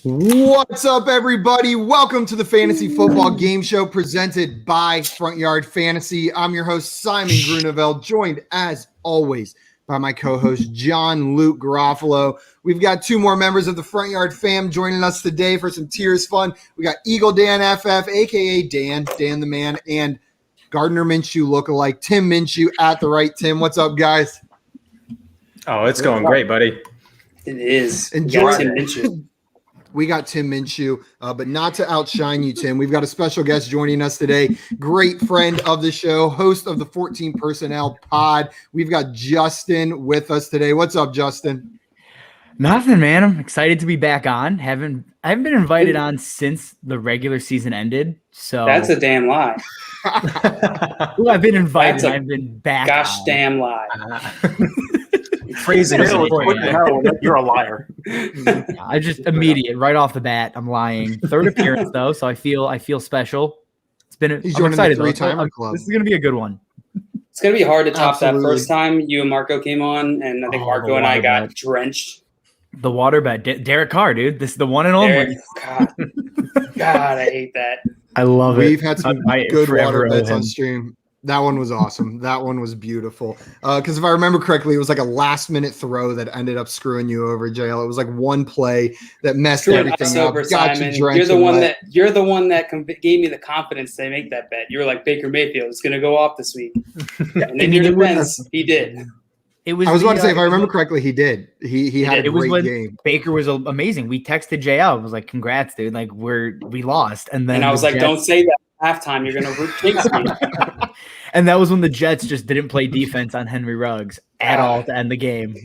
What's up, everybody? Welcome to the Fantasy Football Game Show presented by Front Yard Fantasy. I'm your host, Simon Grunewald, joined as always by my co-host, John Luke Garofalo. We've got two more members of the Front Yard fam joining us today for some Tears fun. We got Eagle Dan FF, a.k.a. Dan the Man, and Gardner Minshew lookalike, Tim Minshew at the right. Tim, what's up, guys? Oh, it's going great, buddy. It is. Enjoy Tim Minshew. We got Tim Minshew, but not to outshine you, Tim. We've got a special guest joining us today. Great friend of the show, host of the 14 Personnel Pod. We've got Justin with us today. What's up, Justin? Nothing, man. I'm excited to be back on. I haven't been invited on since the regular season ended. So That's a damn lie. Well, I've been invited. That's a I've been back. Gosh damn lie. Phrasing. You're a liar. I just immediate right off the bat. I'm lying. Third appearance though, so I feel special. It's been. He's I'm joining excited. the three-timer club. This is gonna be a good one. It's going to be hard to top Absolutely. that first time you and Marco came on, and I think Marco and I got drenched. The waterbed, Derek Carr, dude. This is the one and only. God, I hate that. I love We've had some good forever water owe bets him. on stream. That one was awesome. That one was beautiful. Because if I remember correctly, it was like a last-minute throw that ended up screwing you over, JL. It was like one play that messed everything Sober, up. Got Simon. you drenched You're the in one wet. that gave me the confidence to make that bet. You were like, Baker Mayfield is going to go off this week. And in your defense, he did. It was. I was about to say, if I remember correctly, he did. He had did. a It was great when game. Baker was amazing. We texted JL. I was like, "Congrats, dude! Like we lost." And then And I was the like, Jets- don't say that at halftime. You're going to jinx me. And that was when the Jets just didn't play defense on Henry Ruggs at all to end the game.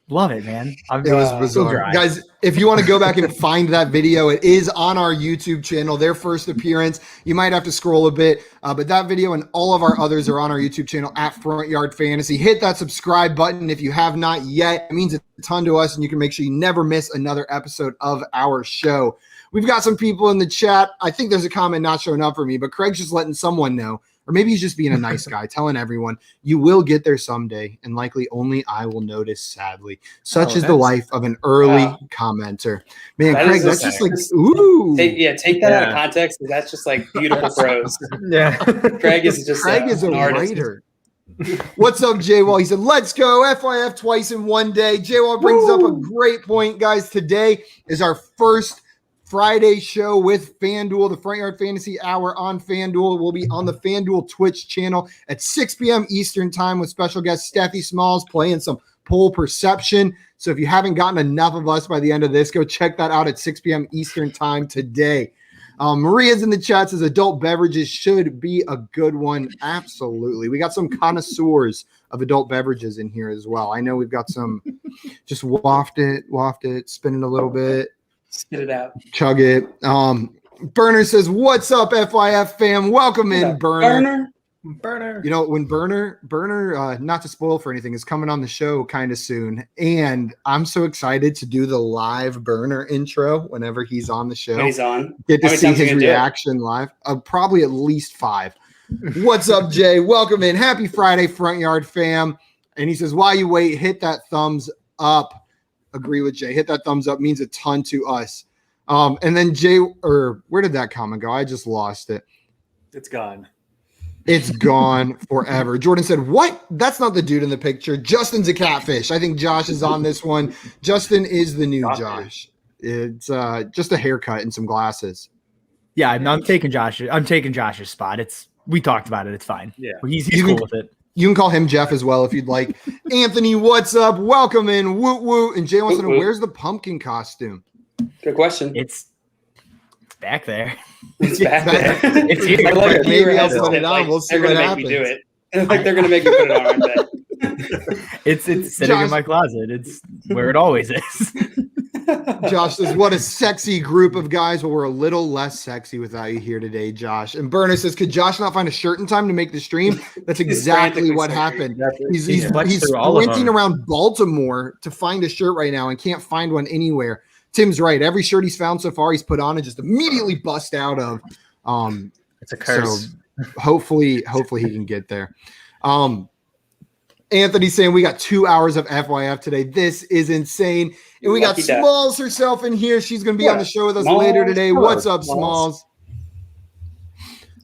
Love it, man. It was bizarre. Guys, if you want to go back and find that video, it is on our YouTube channel, their first appearance. You might have to scroll a bit, but that video and all of our others are on our YouTube channel at Front Yard Fantasy. Hit that subscribe button if you have not yet. It means a ton to us, and you can make sure you never miss another episode of our show. We've got some people in the chat. I think there's a comment not showing up for me, but Craig's just letting someone know. Or maybe he's just being a nice guy, telling everyone, you will get there someday, and likely only I will notice, sadly. Such is the life of an early commenter. Man, That Craig, is that's just- just like, ooh. Take that out of context, because that's just like beautiful prose. Yeah. Craig is just Craig is a an artist. writer. What's up, J-Wall? He said, let's go. FYF twice in one day. J-Wall brings up a great point, guys. Today is our first Friday show with FanDuel, the Front Yard Fantasy Hour on FanDuel. We'll be on the FanDuel Twitch channel at 6 p.m. Eastern time with special guest Steffi Smalls playing some poll perception. So if you haven't gotten enough of us by the end of this, go check that out at 6 p.m. Eastern time today. Maria's in the chat, says adult beverages should be a good one. Absolutely. We got some connoisseurs of adult beverages in here as well. I know we've got some just waft it, spin it a little bit. Spit it out. Chug it. Burner says, what's up, FYF fam? Welcome in, Burner. You know, when Burner, not to spoil for anything, is coming on the show kind of soon. And I'm so excited to do the live Burner intro whenever he's on the show. When he's on. Get to How many see times are you his gonna do it? reaction live. Probably at least 5. What's up, Jay? Welcome in. Happy Friday, Front Yard fam. And he says, while you wait, hit that thumbs up. Agree with Jay. Hit that thumbs up, means a ton to us. And then Jay, or where did that comment go? I just lost it. It's gone. It's gone forever. Jordan said, what? That's not the dude in the picture. Justin's a catfish. I think Josh is on this one. Justin is the new Josh. It's just a haircut and some glasses. Yeah, I'm taking Josh. I'm taking Josh's spot. We talked about it. It's fine. Yeah. He's cool with it. You can call him Jeff as well if you'd like. Anthony, what's up? Welcome in. Woot woot. And Jay wants to know, where's the pumpkin costume? Good question. It's back there. It's back there. It's here. I like that Maybe you were I'll hesitant, put it on. like, We'll see they're what gonna make me happens. do it. Like they're gonna make me put it on, aren't they? It's sitting Josh- in my closet. It's where it always is. Josh says, what a sexy group of guys. Well, we're a little less sexy without you here today, Josh. And Burner says, could Josh not find a shirt in time to make the stream? That's exactly what happened. He's through all of sprinting them. around Baltimore to find a shirt right now and can't find one anywhere. Tim's right. Every shirt he's found so far, he's put on and just immediately bust out of. It's a curse. So hopefully he can get there. Anthony's saying we got 2 hours of FYF today. This is insane. And we got Lucky duck. Smalls herself in here. She's going to be on the show with us Smalls. later today. Hello, What's up, Smalls.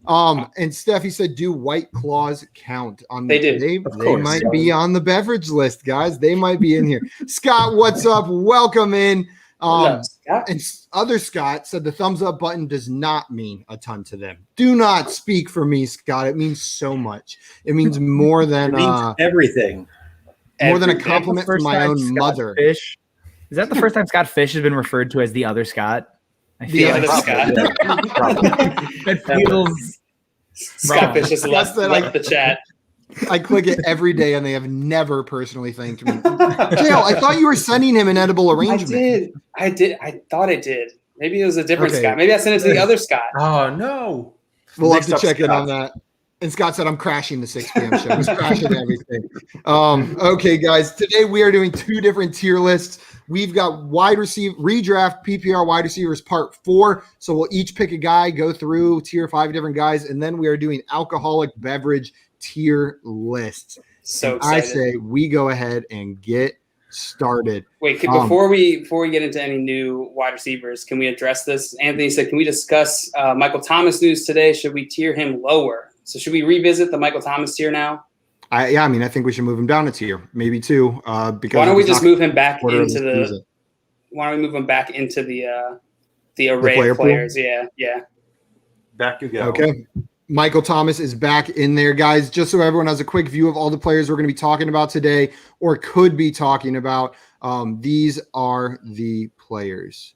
Smalls? And Steffi said, do White Claws count? They do. They course. might be on the beverage list, guys. They might be in here. Scott, what's up? Welcome in. What up, Scott? And other Scott said the thumbs up button does not mean a ton to them. Do not speak for me, Scott. It means so much. It means more than It means everything. more than a Everything. compliment from my own mother. Fish. Is that the first time Scott Fish has been referred to as the other Scott? I The feel other like Scott. that feels Scott Fish just left That's that the chat. I click it every day, and they have never personally thanked me. Jail, I thought you were sending him an edible arrangement. I did. I thought I did. Maybe it was a different Okay. Scott. Maybe I sent it to the other Scott. Oh no. We'll have Next to up, check in Scott. on that. And Scott said, I'm crashing the 6 p.m. show. He's crashing everything. Okay, guys. Today we are doing 2 different tier lists. We've got wide receiver redraft PPR wide receivers part 4. So we'll each pick a guy, go through tier 5 different guys, and then we are doing alcoholic beverage tier lists. So And I excited. say we go ahead and get started. Wait, before we get into any new wide receivers, can we address this? Anthony said, can we discuss Michael Thomas news today? Should we tier him lower? So should we revisit the Michael Thomas tier now? I mean, I think we should move him down a tier, maybe 2. Because Why don't we he's just not move him back quarter of into the the? season. Why don't we move him back into the array player of players? Yeah. Back you go. Okay. Michael Thomas is back in there, guys. Just so everyone has a quick view of all the players we're going to be talking about today or could be talking about, these are the players.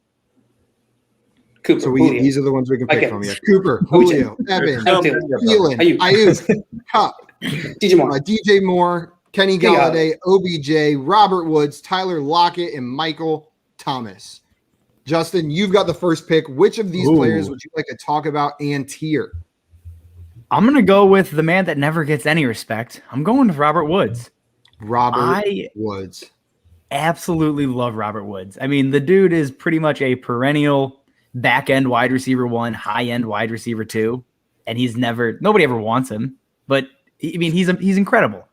Cooper. So Julio. these are the ones we can pick Okay. from. Yeah. Cooper, Julio, Evan, Thielen, Ayuk. Ayuk, Cup, DJ Moore. DJ Moore, Kenny Galladay, OBJ, Robert Woods, Tyler Lockett, and Michael Thomas. Justin, you've got the first pick. Which of these players would you like to talk about and tier? I'm gonna go with the man that never gets any respect. I'm going with Robert Woods. Robert Woods. Absolutely love Robert Woods. I mean, the dude is pretty much a perennial back end wide receiver 1, high end wide receiver 2, and nobody ever wants him. But I mean, he's incredible.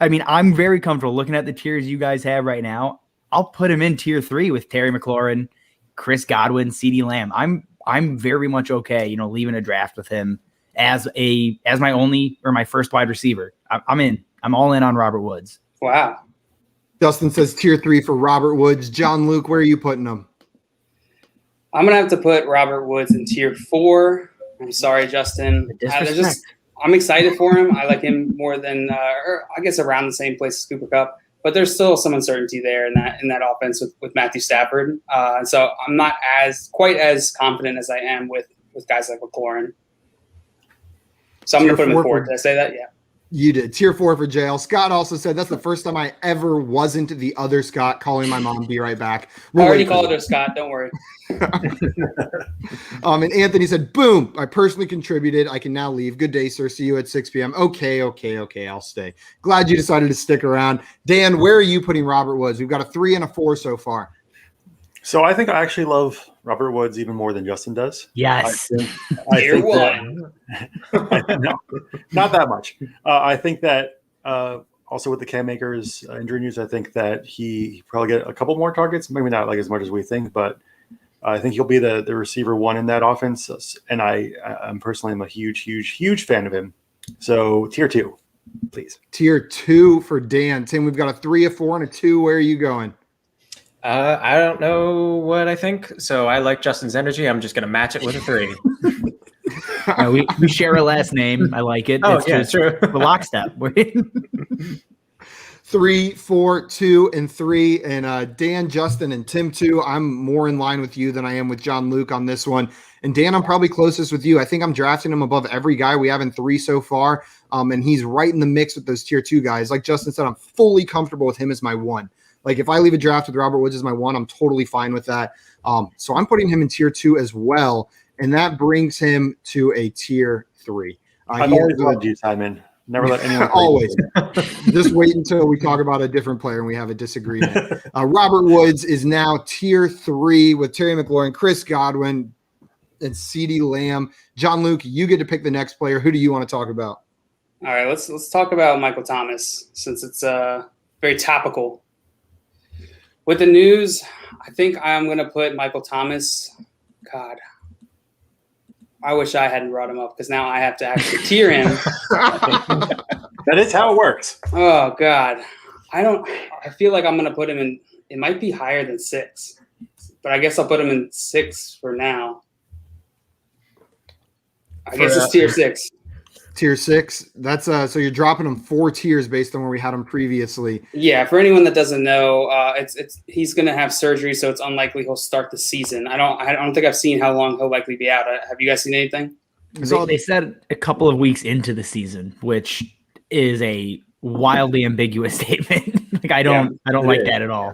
I mean, I'm very comfortable looking at the tiers you guys have right now. I'll put him in tier 3 with Terry McLaurin, Chris Godwin, CeeDee Lamb. I'm very much okay, leaving a draft with him as my only or my first wide receiver. I'm in. I'm all in on Robert Woods. Wow. Justin says tier 3 for Robert Woods. John Luke, where are you putting him? I'm gonna have to put Robert Woods in tier 4. I'm sorry, Justin. I'm excited for him. I like him more than, or I guess around the same place as Cooper Kupp. But there's still some uncertainty there in that offense with Matthew Stafford. So I'm not quite as confident as I am with guys like McLaurin. So I'm going to put him in 4. Did I say that? Yeah. You did. Tier 4 for jail. Scott also said that's the first time I ever wasn't the other Scott calling my mom. Be right back. I already called her Scott. Don't worry. And Anthony said, boom, I personally contributed. I can now leave. Good day, sir. See you at 6 p.m. Okay. I'll stay. Glad you decided to stick around. Dan, where are you putting Robert Woods? We've got a 3 and a 4 so far. So I think I actually love Robert Woods even more than Justin does. Yes. Tier 1. No, not that much. I think that also with the Cam Akers injury news, I think that he probably get a couple more targets, maybe not like as much as we think, but I think he'll be the receiver 1 in that offense. And I'm personally a huge fan of him. So tier 2, please. Tier 2 for Dan. Tim, we've got a 3, a 4, and a 2. Where are you going? I don't know what I think. So I like Justin's energy. I'm just going to match it with a 3. We share a last name. I like it. Oh, It's yeah, just true. the lockstep. 3, 4, 2, and 3. And Dan, Justin, and Tim 2. I'm more in line with you than I am with John Luke on this one. And Dan, I'm probably closest with you. I think I'm drafting him above every guy we have in 3 so far. And he's right in the mix with those tier 2 guys. Like Justin said, I'm fully comfortable with him as my 1. Like if I leave a draft with Robert Woods as my 1, I'm totally fine with that. So I'm putting him in tier 2 as well. And that brings him to a tier 3. I've always loved you, Simon. Never let anyone. Always. Just wait until we talk about a different player and we have a disagreement. Robert Woods is now tier 3 with Terry McLaurin, Chris Godwin, and CeeDee Lamb. John Luke, you get to pick the next player. Who do you want to talk about? All right, let's talk about Michael Thomas since it's very topical. With the news, I think I'm going to put Michael Thomas. God, I wish I hadn't brought him up because now I have to actually tier him. That is how it works. Oh God, I feel like I'm going to put him in. It might be higher than 6, but I guess I'll put him in 6 for now. I guess it's tier 6. Tier 6. That's so you're dropping him 4 tiers based on where we had him previously. Yeah, for anyone that doesn't know, he's going to have surgery, so it's unlikely he'll start the season. I don't think I've seen how long he'll likely be out. Have you guys seen anything? They said a couple of weeks into the season, which is a wildly ambiguous statement. Like I don't like that at all.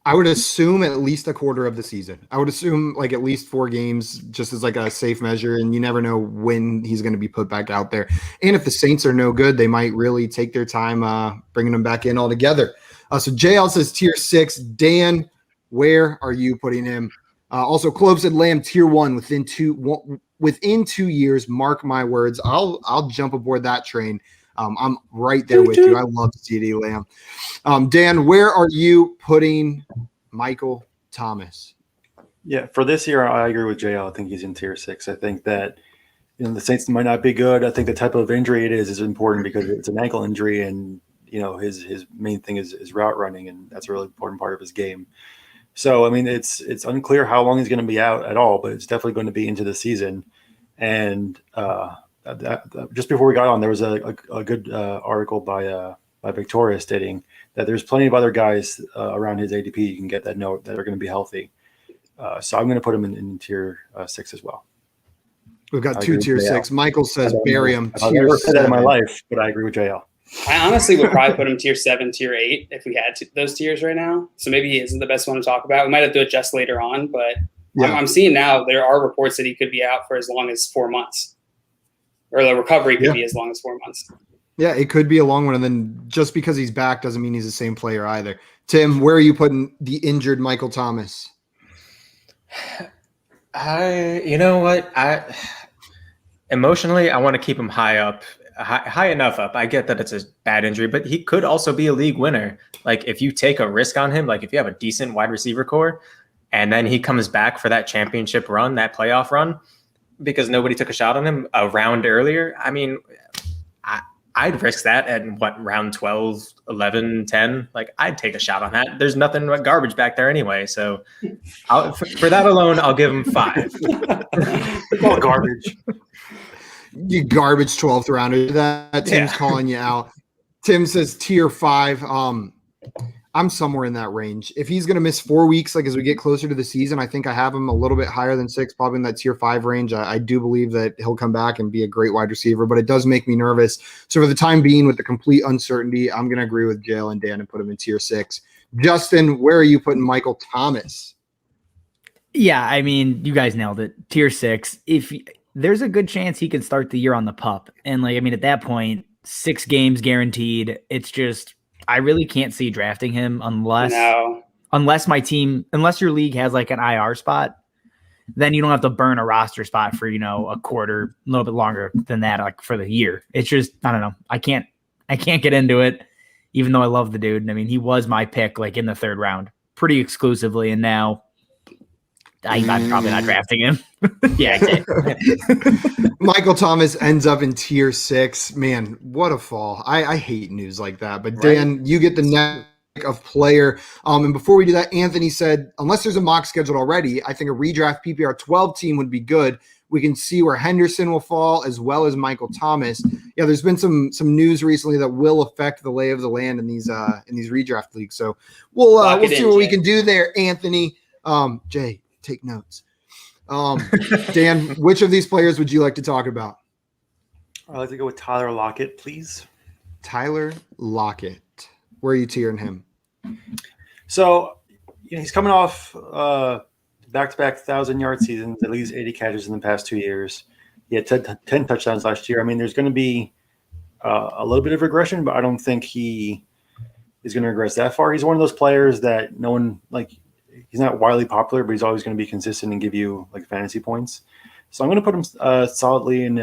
I would assume at least a quarter of the season. I would assume like at least 4 games just as like a safe measure, and you never know when he's going to be put back out there. And if the Saints are no good, they might really take their time bringing him back in altogether. So JL says tier 6. Dan, where are you putting him? Also, Clove said Lamb tier 1 within 2 years. Mark my words. I'll jump aboard that train. I'm right there with you. I love CD Lamb. Dan, where are you putting Michael Thomas? Yeah, for this year, I agree with JL. I think he's in tier 6. I think that the Saints might not be good. I think the type of injury it is important because it's an ankle injury, and his main thing is route running, and that's a really important part of his game. So, I mean, it's unclear how long he's going to be out at all, but it's definitely going to be into the season. And just before we got on, there was a good article by Victoria stating that there's plenty of other guys around his ADP you can get that note that are going to be healthy. So I'm going to put him in tier 6 as well. We've got 2 tier 6. Michael says bury him. I've never said that in my life, but I agree with JL. I honestly would probably put him tier 7, tier 8 if we had those tiers right now. So maybe he isn't the best one to talk about. We might have to adjust later on, but yeah. I'm seeing now there are reports that he could be out for as long as 4 months, or the recovery could be as long as 4 months. Yeah, it could be a long one. And then just because he's back doesn't mean he's the same player either. Tim, where are you putting the injured Michael Thomas? You know what? Emotionally, I want to keep him high enough up. I get that it's a bad injury, but he could also be a league winner. Like if you take a risk on him, like if you have a decent wide receiver core and then he comes back for that championship run, that playoff run, because nobody took a shot on him a round earlier. I mean, I'd risk that at round 12, 11, 10. Like I'd take a shot on that. There's nothing but garbage back there anyway. So for that alone, I'll give him 5. All garbage. You garbage 12th rounder. That Tim's calling you out. Tim says tier 5. I'm somewhere in that range. If he's going to miss 4 weeks, like as we get closer to the season, I think I have him a little bit higher than 6, probably in that tier 5 range. I do believe that he'll come back and be a great wide receiver, but it does make me nervous. So for the time being, with the complete uncertainty, I'm going to agree with Jalen and Dan and put him in tier 6. Justin, where are you putting Michael Thomas? Yeah, I mean, you guys nailed it. Tier 6. If there's a good chance he could start the year on the pup. And at that point, 6 games guaranteed. It's just, I really can't see drafting him unless your league has like an IR spot, then you don't have to burn a roster spot for, a quarter, a little bit longer than that, like for the year. It's just, I don't know. I can't get into it, even though I love the dude. I mean, he was my pick like in the 3rd round pretty exclusively. And now I'm probably not drafting him. Yeah, Michael Thomas ends up in tier 6. Man, what a fall. I hate news like that. But Dan, you get the neck of player. And before we do that, Anthony said, unless there's a mock scheduled already, I think a redraft PPR 12 team would be good. We can see where Henderson will fall as well as Michael Thomas. Yeah, there's been some news recently that will affect the lay of the land in these redraft leagues. So we'll see what we can do there, Anthony. Jay, take notes. Dan, which of these players would you like to talk about? I'd like to go with Tyler Lockett, please. Tyler Lockett. Where are you tiering him? So, he's coming off back-to-back 1,000-yard seasons, at least 80 catches in the past 2 years. He had 10 touchdowns last year. I mean, there's going to be a little bit of regression, but I don't think he is going to regress that far. He's one of those players that no one he's not widely popular, but he's always going to be consistent and give you like fantasy points. So I'm going to put him solidly in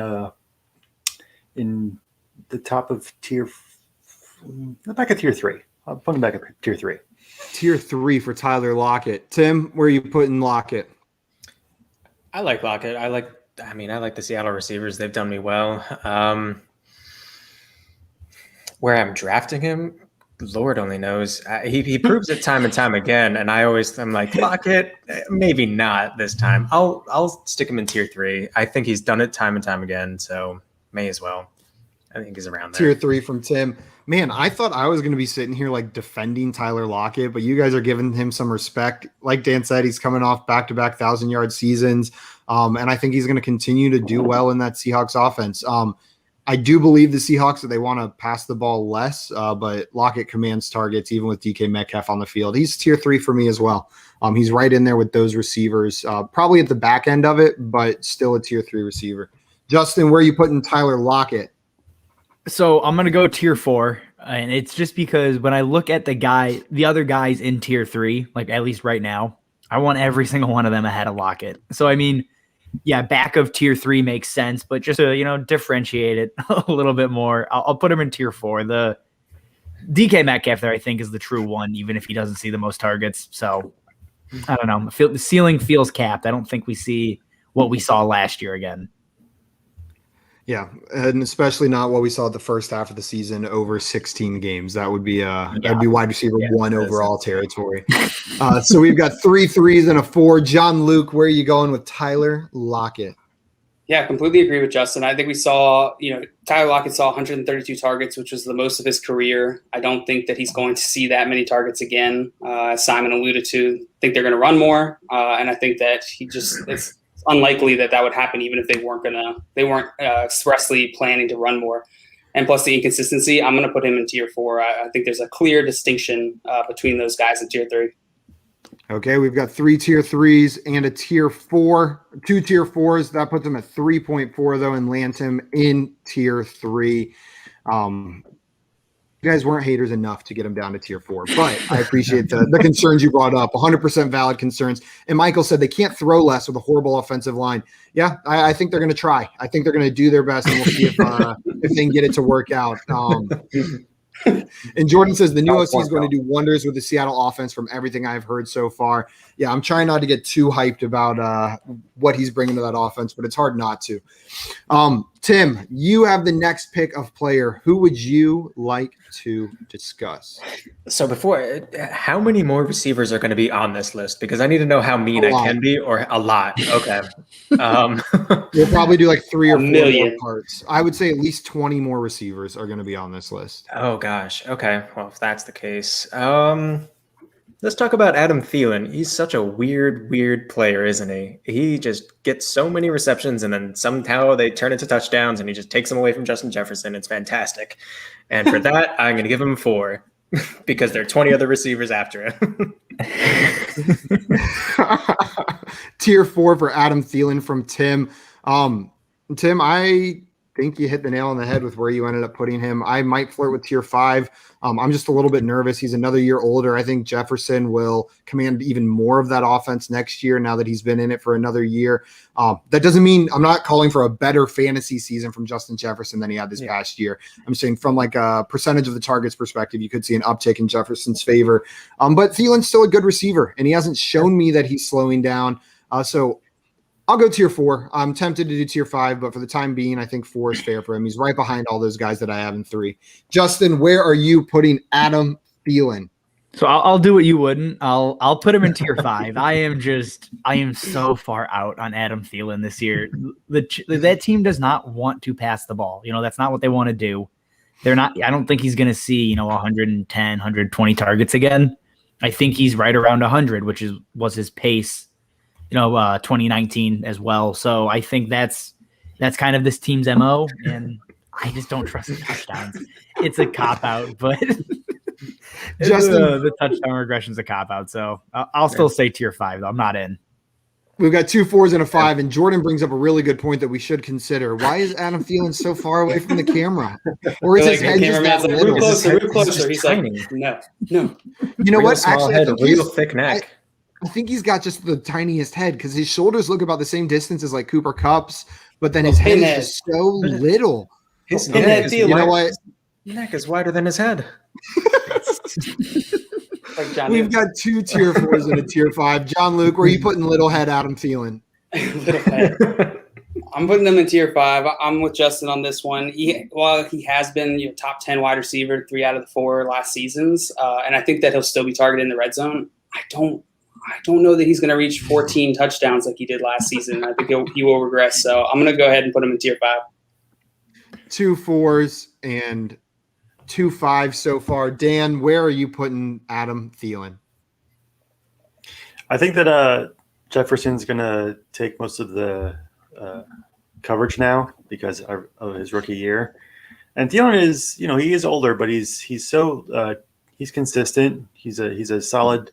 the top of back at tier 3. I'll put him back at tier 3. Tier 3 for Tyler Lockett. Tim, where are you putting Lockett? I like Lockett. I like the Seattle receivers. They've done me well. Where I'm drafting him, Lord only knows. He proves it time and time again, and I'm like, Lockett, maybe not this time. I'll stick him in tier 3. I think he's done it time and time again, so may as well. I think he's around there. Tier 3 from Tim. Man, I thought I was going to be sitting here like defending Tyler Lockett, but you guys are giving him some respect. Like Dan said, he's coming off back-to-back 1,000-yard seasons, and I think he's going to continue to do well in that Seahawks offense. I do believe the Seahawks that they want to pass the ball less, but Lockett commands targets even with DK Metcalf on the field. He's tier 3 for me as well. He's right in there with those receivers, probably at the back end of it, but still a tier 3 receiver. Justin, where are you putting Tyler Lockett? So I'm going to go tier 4, and it's just because when I look at the other guys in tier 3, like at least right now, I want every single one of them ahead of Lockett. So, I mean, yeah, back of tier 3 makes sense, but just to, differentiate it a little bit more, I'll put him in tier 4. The DK Metcalf there, I think, is the true one, even if he doesn't see the most targets. So, I don't know. The ceiling feels capped. I don't think we see what we saw last year again. Yeah, and especially not what we saw at the first half of the season over 16 games. That would be that'd be wide receiver 1 overall territory. So we've got 3 3s and a 4. John Luke, where are you going with Tyler Lockett? Yeah, completely agree with Justin. I think we saw, Tyler Lockett saw 132 targets, which was the most of his career. I don't think that he's going to see that many targets again. As Simon alluded to, I think they're going to run more, and I think that it's unlikely that would happen, even if they weren't expressly planning to run more. And plus the inconsistency, I'm going to put him in tier 4. I think there's a clear distinction between those guys in tier 3. Okay, we've got 3 tier 3s and a tier 4, 2 tier 4s. That puts him at 3.4 though, and lands him in tier 3. You guys weren't haters enough to get him down to tier 4, but I appreciate the concerns you brought up. 100% valid concerns. And Michael said they can't throw less with a horrible offensive line. Yeah, I think they're going to try. I think they're going to do their best, and we'll see if they can get it to work out. And Jordan says the new OC is going to do wonders with the Seattle offense from everything I've heard so far. Yeah, I'm trying not to get too hyped about what he's bringing to that offense, but it's hard not to. Tim, you have the next pick of player. Who would you like to discuss? So how many more receivers are going to be on this list? Because I need to know how mean I can be, or a lot. Okay. We'll probably do like 3 or 4 million more parts. I would say at least 20 more receivers are going to be on this list. Oh, gosh. Okay. Well, if that's the case, let's talk about Adam Thielen. He's such a weird player, isn't he? He just gets so many receptions, and then somehow they turn into touchdowns, and he just takes them away from Justin Jefferson. It's fantastic. And for that, I'm going to give him 4 because there are 20 other receivers after him. Tier 4 for Adam Thielen from Tim. Tim, I think you hit the nail on the head with where you ended up putting him. I might flirt with tier 5. I'm just a little bit nervous. He's another year older. I think Jefferson will command even more of that offense next year now that he's been in it for another year. That doesn't mean I'm not calling for a better fantasy season from Justin Jefferson than he had this past year. I'm saying from like a percentage of the targets perspective, you could see an uptick in Jefferson's favor. But Thielen's still a good receiver, and he hasn't shown me that he's slowing down. So I'll go tier 4. I'm tempted to do tier 5, but for the time being, I think 4 is fair for him. He's right behind all those guys that I have in 3. Justin, where are you putting Adam Thielen? So I'll do what you wouldn't. I'll put him in tier 5. I am so far out on Adam Thielen this year. That team does not want to pass the ball. That's not what they want to do. They're not. I don't think he's going to see 110, 120 targets again. I think he's right around 100, which was his pace. 2019 as well. So I think that's kind of this team's MO, and I just don't trust the touchdowns. It's a cop-out, but the touchdown regression is a cop-out. So I'll still say tier 5, though. I'm not in. We've got 2 4s and a 5, and Jordan brings up a really good point that we should consider. Why is Adam Thielen so far away from the camera? Or is his head just that little? Move closer. He's like, no. You know what? Actually, I think real thick neck. I think he's got just the tiniest head because his shoulders look about the same distance as like Cooper Kupp's, but then his head is just so little. His Okay, neck, you know what? neck is wider than his head. Like John We've got 2 tier 4s and a tier 5. John Luke, where are you putting little head Adam Thielen? Little head. I'm putting them in tier 5. I'm with Justin on this one. While he has been top 10 wide receiver 3 out of the 4 last seasons, and I think that he'll still be targeted in the red zone. I don't know that he's going to reach 14 touchdowns like he did last season. I think he will regress. So I'm going to go ahead and put him in tier 5. 2 4s and 2 5s so far. Dan, where are you putting Adam Thielen? I think that Jefferson's going to take most of the coverage now because of his rookie year. And Thielen is, he is older, but he's consistent. He's a solid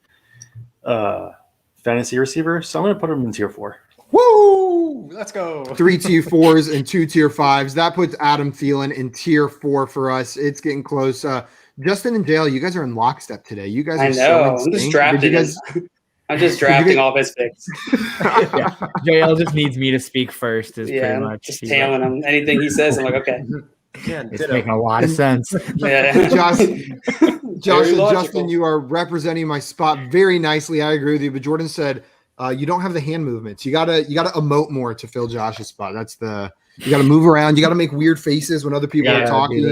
fantasy receiver. So I'm going to put him in tier 4. Woo! Let's go. 3 tier 4s and 2 tier 5s. That puts Adam Thielen in tier 4 for us. It's getting close. Justin and JL, you guys are in lockstep today. You guys are so I'm just drafting. I'm just drafting all of his picks. Yeah. JL just needs me to speak first. Pretty much just tailing him. Anything he says, I'm like, okay. Yeah, it's making a lot of sense. Yeah. Josh and logical. Justin, you are representing my spot very nicely. I agree with you. But Jordan said you don't have the hand movements. You gotta emote more to fill Josh's spot. You gotta move around. You gotta make weird faces when other people are talking.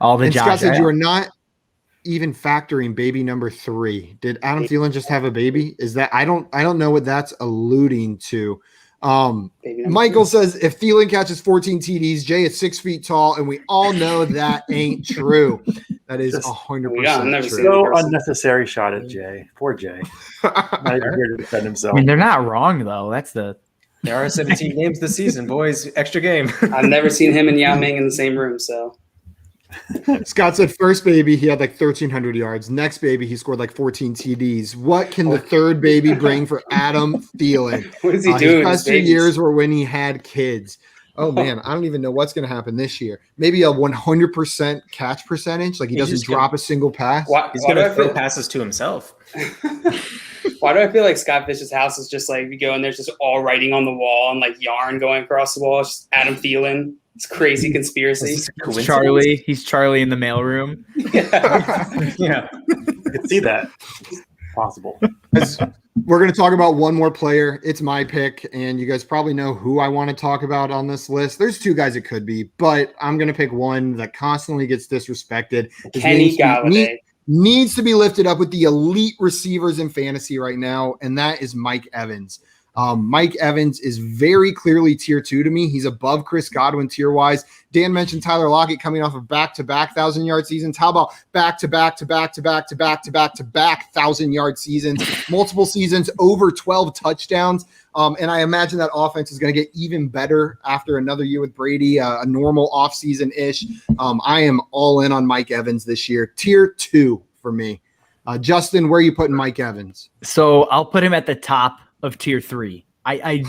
All the and Josh. Scott said you are not even factoring baby number 3. Did Adam Thielen just have a baby? Is that I don't know what that's alluding to. Michael says if Thielen catches 14 TDs, Jay is 6 feet tall, and we all know that ain't true. That is 100% true. So unnecessary shot at Jay. Poor Jay. Not even here to defend himself. I mean, they're not wrong though. There are 17 games this season, boys. Extra game. I've never seen him and Yao Ming in the same room, so. Scott said first baby he had like 1,300 yards. Next baby he scored like 14 TDs. What can the third baby bring for Adam Thielen? What is he doing? His best 2 years were when he had kids. Oh man, I don't even know what's going to happen this year. Maybe a 100% catch percentage. Like he doesn't drop a single pass. He's going to throw passes to himself. Why do I feel like Scott Fish's house is just like you go and there's just all writing on the wall and like yarn going across the wall? It's just Adam Thielen. It's crazy conspiracy. It's Charlie. He's Charlie in the mailroom. Yeah. I could see that. Possible. We're going to talk about one more player. It's my pick, and you guys probably know who I want to talk about on this list. There's 2 guys it could be, but I'm going to pick one that constantly gets disrespected. Kenny Galladay. Needs to be lifted up with the elite receivers in fantasy right now, and that is Mike Evans. Mike Evans is very clearly tier 2 to me. He's above Chris Godwin tier-wise. Dan mentioned Tyler Lockett coming off of back-to-back 1,000-yard seasons. How about back-to-back 1,000-yard seasons, multiple seasons, over 12 touchdowns? And I imagine that offense is going to get even better after another year with Brady, a normal offseason-ish. I am all in on Mike Evans this year. Tier 2 for me. Justin, where are you putting Mike Evans? So I'll put him at the top of tier 3. I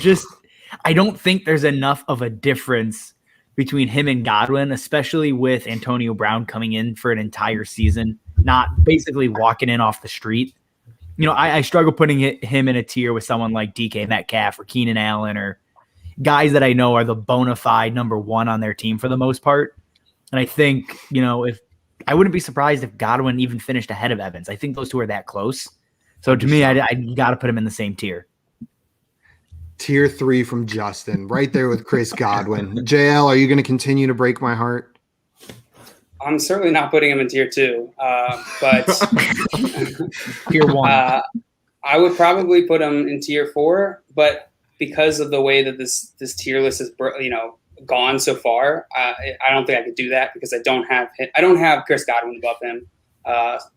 don't think there's enough of a difference between him and Godwin, especially with Antonio Brown coming in for an entire season, not basically walking in off the street. I struggle putting him in a tier with someone like DK Metcalf or Keenan Allen or guys that I know are the bona fide number 1 on their team for the most part. And I think, if I wouldn't be surprised if Godwin even finished ahead of Evans. I think those 2 are that close. So to me, I got to put him in the same tier. Tier 3 from Justin, right there with Chris Godwin. JL, are you going to continue to break my heart? I'm certainly not putting him in tier 2, but tier 1. I would probably put him in tier 4, but because of the way that this tier list is, gone so far, I don't think I could do that because I don't have Chris Godwin above him,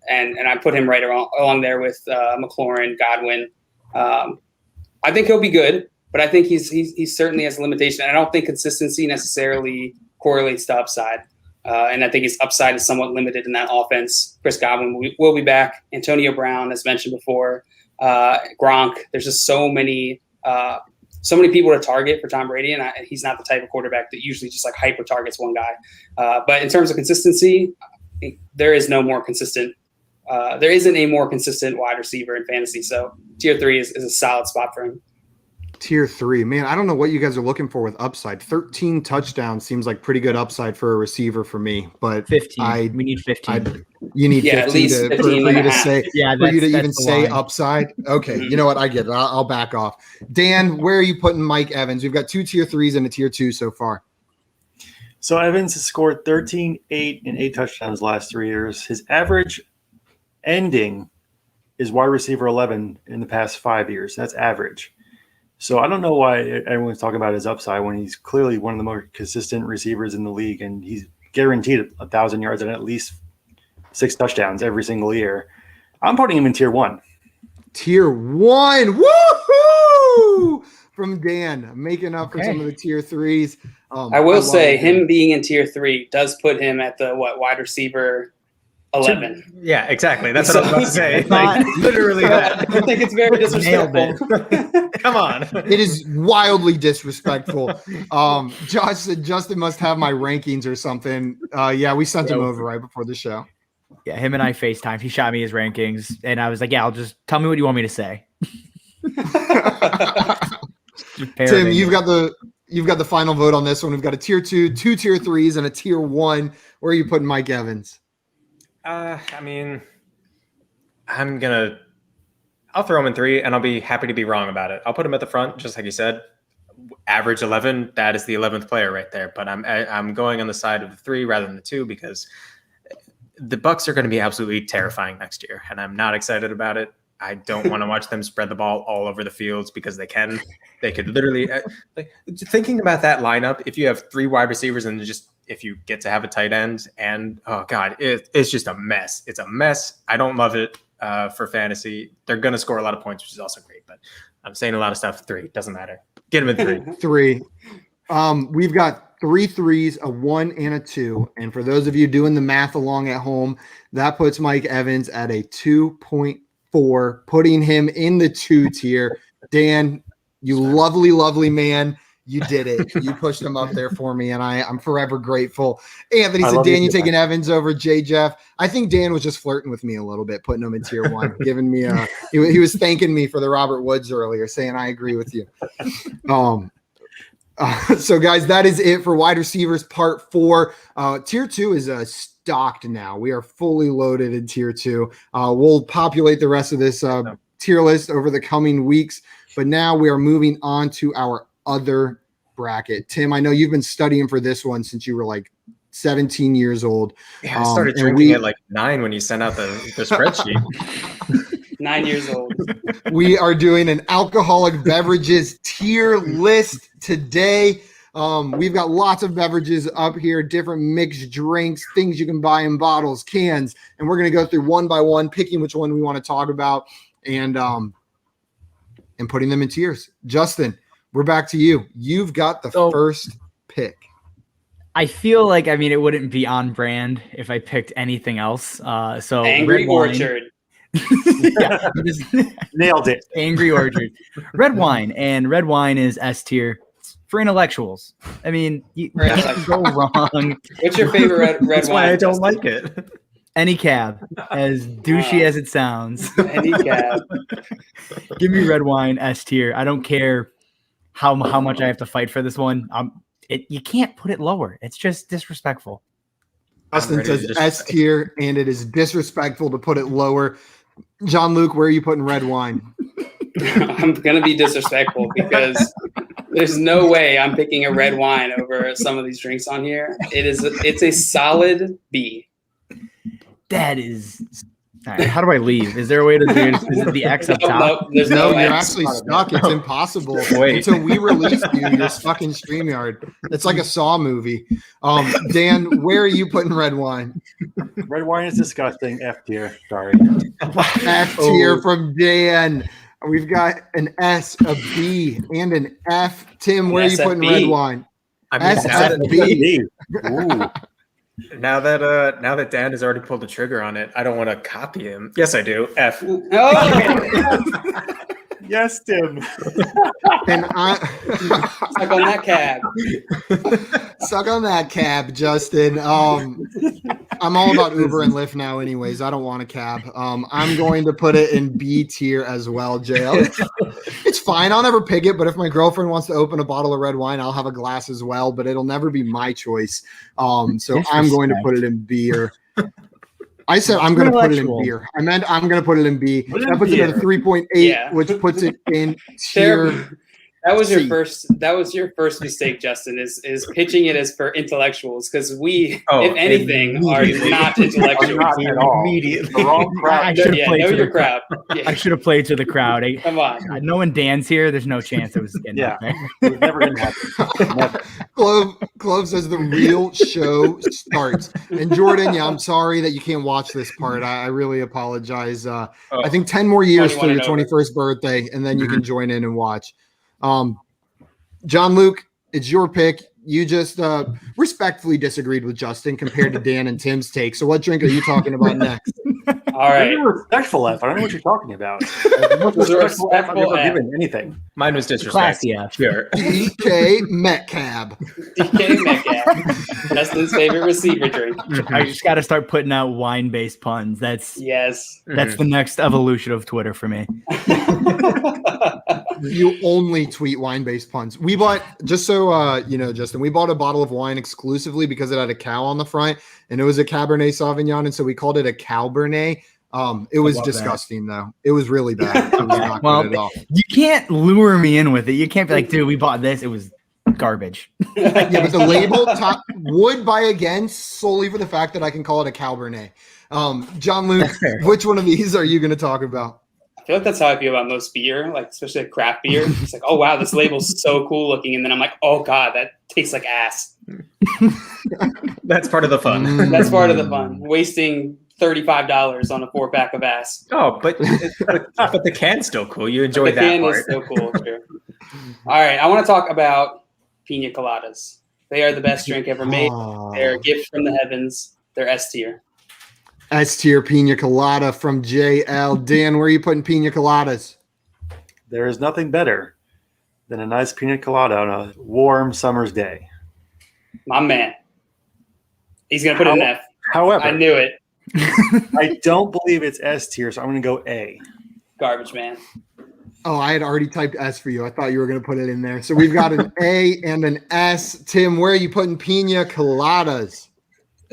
and I put him right along there with McLaurin, Godwin. I think he'll be good, but I think he certainly has a limitation. And I don't think consistency necessarily correlates to upside. And I think his upside is somewhat limited in that offense. Chris Godwin will be back. Antonio Brown, as mentioned before, Gronk. There's just so many people to target for Tom Brady, and he's not the type of quarterback that usually just like hyper targets one guy. But in terms of consistency, there is no more consistent. There isn't a more consistent wide receiver in fantasy. So tier 3 is a solid spot for him. Tier 3, man, I don't know what you guys are looking for with upside. 13 touchdowns seems like pretty good upside for a receiver for me, but 15. We need 15. You need 15 at least for 15 you and a to half. say for you to even say line. upside. Okay, Mhm. you know what? I get it. I'll back off. Dan, where are you putting Mike Evans? We've got 2 Tier 3s and a Tier 2 so far. So Evans has scored 13, 8, and 8 touchdowns last 3 years. His average ending is wide receiver 11 in the past 5 years. That's average. So I don't know why everyone's talking about his upside when he's clearly one of the more consistent receivers in the league, and he's guaranteed 1,000 yards and at least 6 touchdowns every single year. I'm putting him in Tier 1. Tier 1. Woohoo! From Dan, making up for some of the Tier 3s. I will say it. him being in Tier 3 does put him at the wide receiver 11. Yeah, exactly. That's what I was about to say. Like, literally that. I think it's very disrespectful. Come on. It is wildly disrespectful. Josh said Justin must have my rankings or something. Yeah, we sent him over right before the show. Yeah, him and I FaceTimed. He shot me his rankings, and I was like, "Yeah, I'll just tell me what you want me to say." Tim, you've got the final vote on this one. We've got a Tier 2, 2 Tier 3s, and a Tier 1. Where are you putting Mike Evans? I mean, I'll throw him in 3, and I'll be happy to be wrong about it. I'll put him at the front, just like you said. Average 11, that is the 11th player right there. But I'm going on the side of the 3 rather than the 2 because the Bucs are going to be absolutely terrifying next year, and I'm not excited about it. I don't want to watch them spread the ball all over the fields because they can. They could literally thinking about that lineup. If you have 3 wide receivers and just if you get to have a tight end, and oh god, it's just a mess. It's a mess. I don't love it for fantasy. They're going to score a lot of points, which is also great. But I'm saying a lot of stuff. 3 doesn't matter. Get them in 3. 3. We've got 3 3s, a 1, and a 2. And for those of you doing the math along at home, that puts Mike Evans at a 2.4, putting him in the 2 tier. Dan, you lovely, lovely man. You did it. You pushed him up there for me, and I'm forever grateful. Anthony said, Dan, you taking Evans over J. Jeff. I think Dan was just flirting with me a little bit, putting him in Tier 1, giving me he was thanking me for the Robert Woods earlier, saying I agree with you. So, guys, that is it for wide receivers part 4. Tier 2 is stocked now. We are fully loaded in Tier 2. We'll populate the rest of this tier list over the coming weeks, but now we are moving on to our other bracket. Tim, I know you've been studying for this one since you were like 17 years old. Yeah, I started drinking at like 9 when you sent out the spreadsheet. 9 years old. We are doing an alcoholic beverages tier list today. We've got lots of beverages up here, different mixed drinks, things you can buy in bottles, cans, and we're going to go through one by one, picking which one we want to talk about and putting them in tiers. Justin, we're back to you. You've got the first pick. I feel like, I mean, it wouldn't be on brand if I picked anything else. So Angry Orchard. Yeah, Nailed it. Angry Orchard. Red wine, and red wine is S tier for intellectuals. I mean, you can't go wrong. What's your favorite red That's wine? why I don't like it. Any cab, as douchey as it sounds. Any cab. Give me red wine S tier. I don't care how much I have to fight for this one. You can't put it lower. It's just disrespectful. Justin says S tier, and it is disrespectful to put it lower. John Luke, where are you putting red wine? I'm going to be disrespectful because there's no way I'm picking a red wine over some of these drinks on here. It's a solid B. That is. All right, how do I leave? Is there a way to do it? Is it the X up top? There's No, no you're X. actually stuck. It's impossible. Wait. Until we release you, you're stuck in StreamYard. It's like a Saw movie. Dan, where are you putting red wine? Red wine is disgusting. F tier. Sorry. F tier from Dan. We've got an S, a B, and an F. Tim, where are you putting red wine? I mean, SFB. Ooh. now that Dan has already pulled the trigger on it, I don't want to copy him. Yes, I do. F. Oh, Yes, Tim. And stuck on that cab. suck on that cab, Justin. I'm all about Uber and Lyft now anyways. I don't want a cab. I'm going to put it in B tier as well, JL. It's fine. I'll never pick it, but if my girlfriend wants to open a bottle of red wine, I'll have a glass as well, but it'll never be my choice. So I'm going to put it in beer. I said I'm going to put it in beer. I meant I'm going to put it in B. That puts it at a 3.8, which puts it in tier. That was your first mistake, Justin, is pitching it as for intellectuals, because we, if anything, are not intellectuals. Not at all. Immediately. The wrong crowd. I should have played to the crowd. I should have played to the crowd. Come on. Knowing Dan's here, there's no chance it was getting up there. It was never going to happen. Never. Clove says the real show starts. And Jordan, I'm sorry that you can't watch this part. I really apologize. I think 10 more years till your 21st birthday, and then you can join in and watch. John Luke, it's your pick. You just respectfully disagreed with Justin compared to Dan and Tim's take. So what drink are you talking about next? All right. You're a respectful F. I don't know what you're talking about. was a respectful I've ever F. given anything. Mine was disrespect. Classy F. Sure. DK Metcalf. DK Metcalf. Justin's favorite receiver drink. I just got to start putting out wine-based puns. That's the next evolution of Twitter for me. You only tweet wine-based puns. We bought, just so Justin, we bought a bottle of wine exclusively because it had a cow on the front, and it was a Cabernet Sauvignon, and so we called it a Cowbernet. It was disgusting, though. It was really bad. It was not good at all. You can't lure me in with it. You can't be like, dude, we bought this. It was garbage. Yeah, but the label would buy again solely for the fact that I can call it a Cowbernet. John Luke, which one of these are you going to talk about? I feel like that's how I feel about most beer, like especially like craft beer. It's like, oh wow, this label's so cool looking, and then I'm like, oh god, that tastes like ass. That's part of the fun. That's part of the fun. Wasting $35 on a 4-pack of ass. Oh, but the can's still cool. You enjoy that can part. Is still cool. True. All right, I want to talk about Piña Coladas. They are the best drink ever made. They're a gift from the heavens. They're S tier. S tier Piña Colada from JL. Dan, where are you putting Piña Coladas? There is nothing better than a nice Piña Colada on a warm summer's day. My man. He's going to put an F. However, I knew it. I don't believe it's S tier, so I'm going to go A. Garbage man. Oh, I had already typed S for you. I thought you were going to put it in there. So we've got an A and an S. Tim, where are you putting Piña Coladas?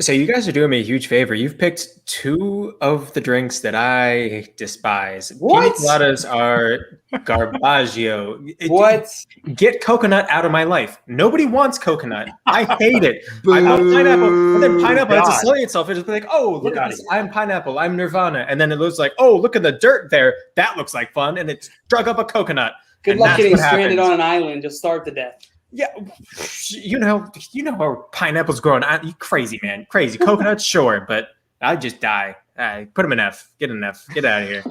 So you guys are doing me a huge favor. You've picked two of the drinks that I despise. What? Piña Coladas are garbaggio. What? Get coconut out of my life. Nobody wants coconut. I hate it. I love pineapple. And then pineapple has to sell itself. It's like, oh, look at this. I'm pineapple. I'm Nirvana. And then it looks like, oh, look at the dirt there. That looks like fun. And it's drug up a coconut. Good luck getting stranded on an island. You'll starve to death. Yeah, you know how pineapples grow. You crazy, man. Crazy. Coconuts, sure, but I'd just die. Put them in F. Get an F. Get out of here.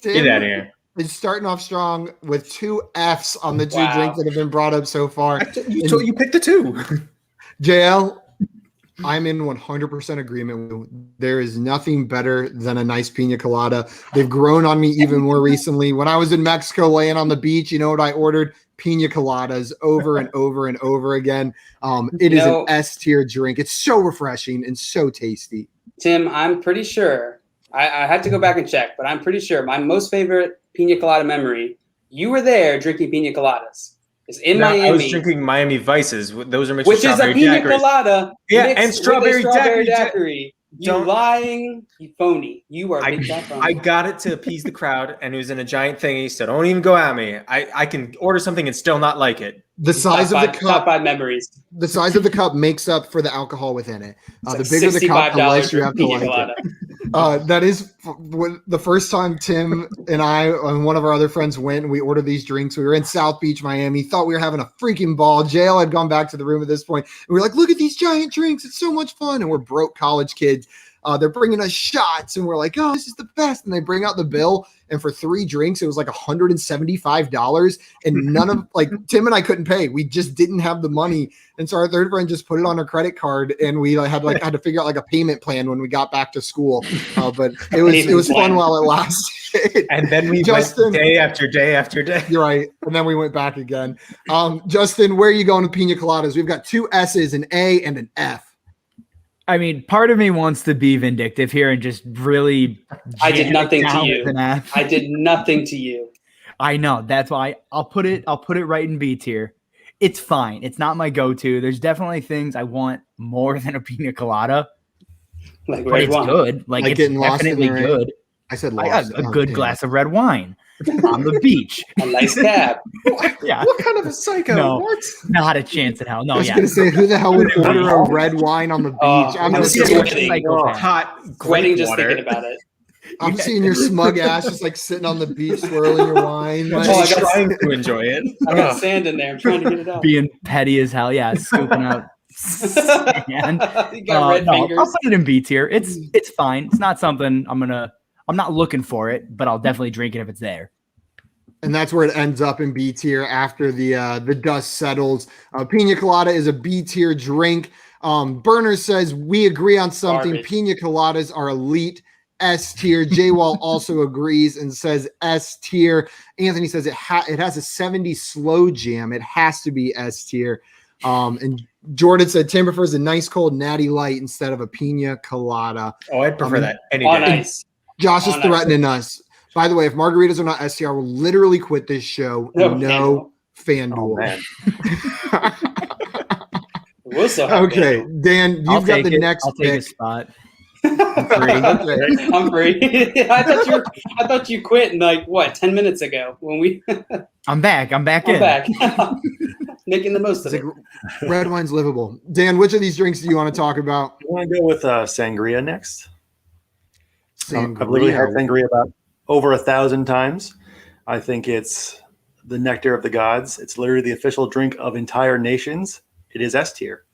Get out of here. It's starting off strong with 2 Fs on the 2 drinks that have been brought up so far. You picked the 2. JL, I'm in 100% agreement with you. There is nothing better than a nice Piña Colada. They've grown on me even more recently. When I was in Mexico laying on the beach, you know what I ordered? Piña Coladas over and over and over again. It is an S tier drink. It's so refreshing and so tasty. Tim, I'm pretty sure, I had to go back and check, but I'm pretty sure my most favorite Piña Colada memory, you were there drinking Piña Coladas. It's in Miami. I was drinking Miami Vices. Those are mixed which is a Piña daiquiris. Colada. Yeah, and strawberry daiquiri. You lying, you phony. You are big fat phony. I got it to appease the crowd, and it was in a giant thingy, so don't even go at me. I can order something and still not like it. The size of the cup. Top 5 memories. The size of the cup makes up for the alcohol within it. The bigger the cup, the less you have to like it. That is the first time Tim and I and one of our other friends went and we ordered these drinks. We were in South Beach, Miami. Thought we were having a freaking ball. JL had gone back to the room at this point. And we were like, look at these giant drinks. It's so much fun. And we're broke college kids. They're bringing us shots and we're like, oh, this is the best. And they bring out the bill. And for 3 drinks, it was like $175. And none of Tim and I couldn't pay. We just didn't have the money. And so our third friend just put it on her credit card. And we had to figure out a payment plan when we got back to school. But it was fun while it lasted. And then we went day after day after day. You're right. And then we went back again. Justin, where are you going with Piña Coladas? We've got 2 S's, an A and an F. I mean, part of me wants to be vindictive here and just really. I did nothing to you. I did nothing to you. I know. That's why I'll put it right in B tier. It's fine. It's not my go-to. There's definitely things I want more than a Piña Colada, Like but red it's wine. good. Like it's getting lost in definitely the rain. good. I said I lost. got a good glass of red wine on the beach. A nice cab. Yeah. What kind of a psycho? No. What? Not a chance in hell. I No, was yeah. gonna say, who the hell would order a red wine on the beach? I'm I'm just serious. seeing, Sweating. Hot Sweating grape just water. thinking about it. I'm seeing your smug ass just like sitting on the beach swirling your wine. Like, Oh, I Just got- trying to enjoy it. I got sand in there. I'm trying to get it out. Being petty as hell. Yeah, scooping out sand. You got red No, fingers. I'll put it in B tier. It's fine. It's not something I'm not looking for it, but I'll definitely drink it if it's there. and that's where it ends up in B tier after the dust settles. Piña Colada is a B tier drink. Burner says we agree on something. Garbage. Piña Coladas are elite. S tier. J-Wall also agrees and says S tier. Anthony says it has a 70 slow jam. It has to be S tier. And Jordan said Tim prefers a nice cold natty light instead of a Piña Colada. Oh, I'd prefer that any On day. ice. Josh is Oh, nice. threatening us. By the way, if margaritas are not S tier, I will literally quit this show. No Oh FanDuel. man, We'll still have Okay, FanDuel. Dan, you've I'll got take the it. next I'll take a pick. spot. Okay. I'm free. I thought you quit in like what 10 minutes ago when we. I'm back. I'm back I'm in. back. Making the most of It's it. like, red wine's livable. Dan, which of these drinks do you want to talk about? I want to go with sangria next. Sangria. I've literally had sangria about over 1,000 times. I think it's the nectar of the gods. It's literally the official drink of entire nations. It is S tier.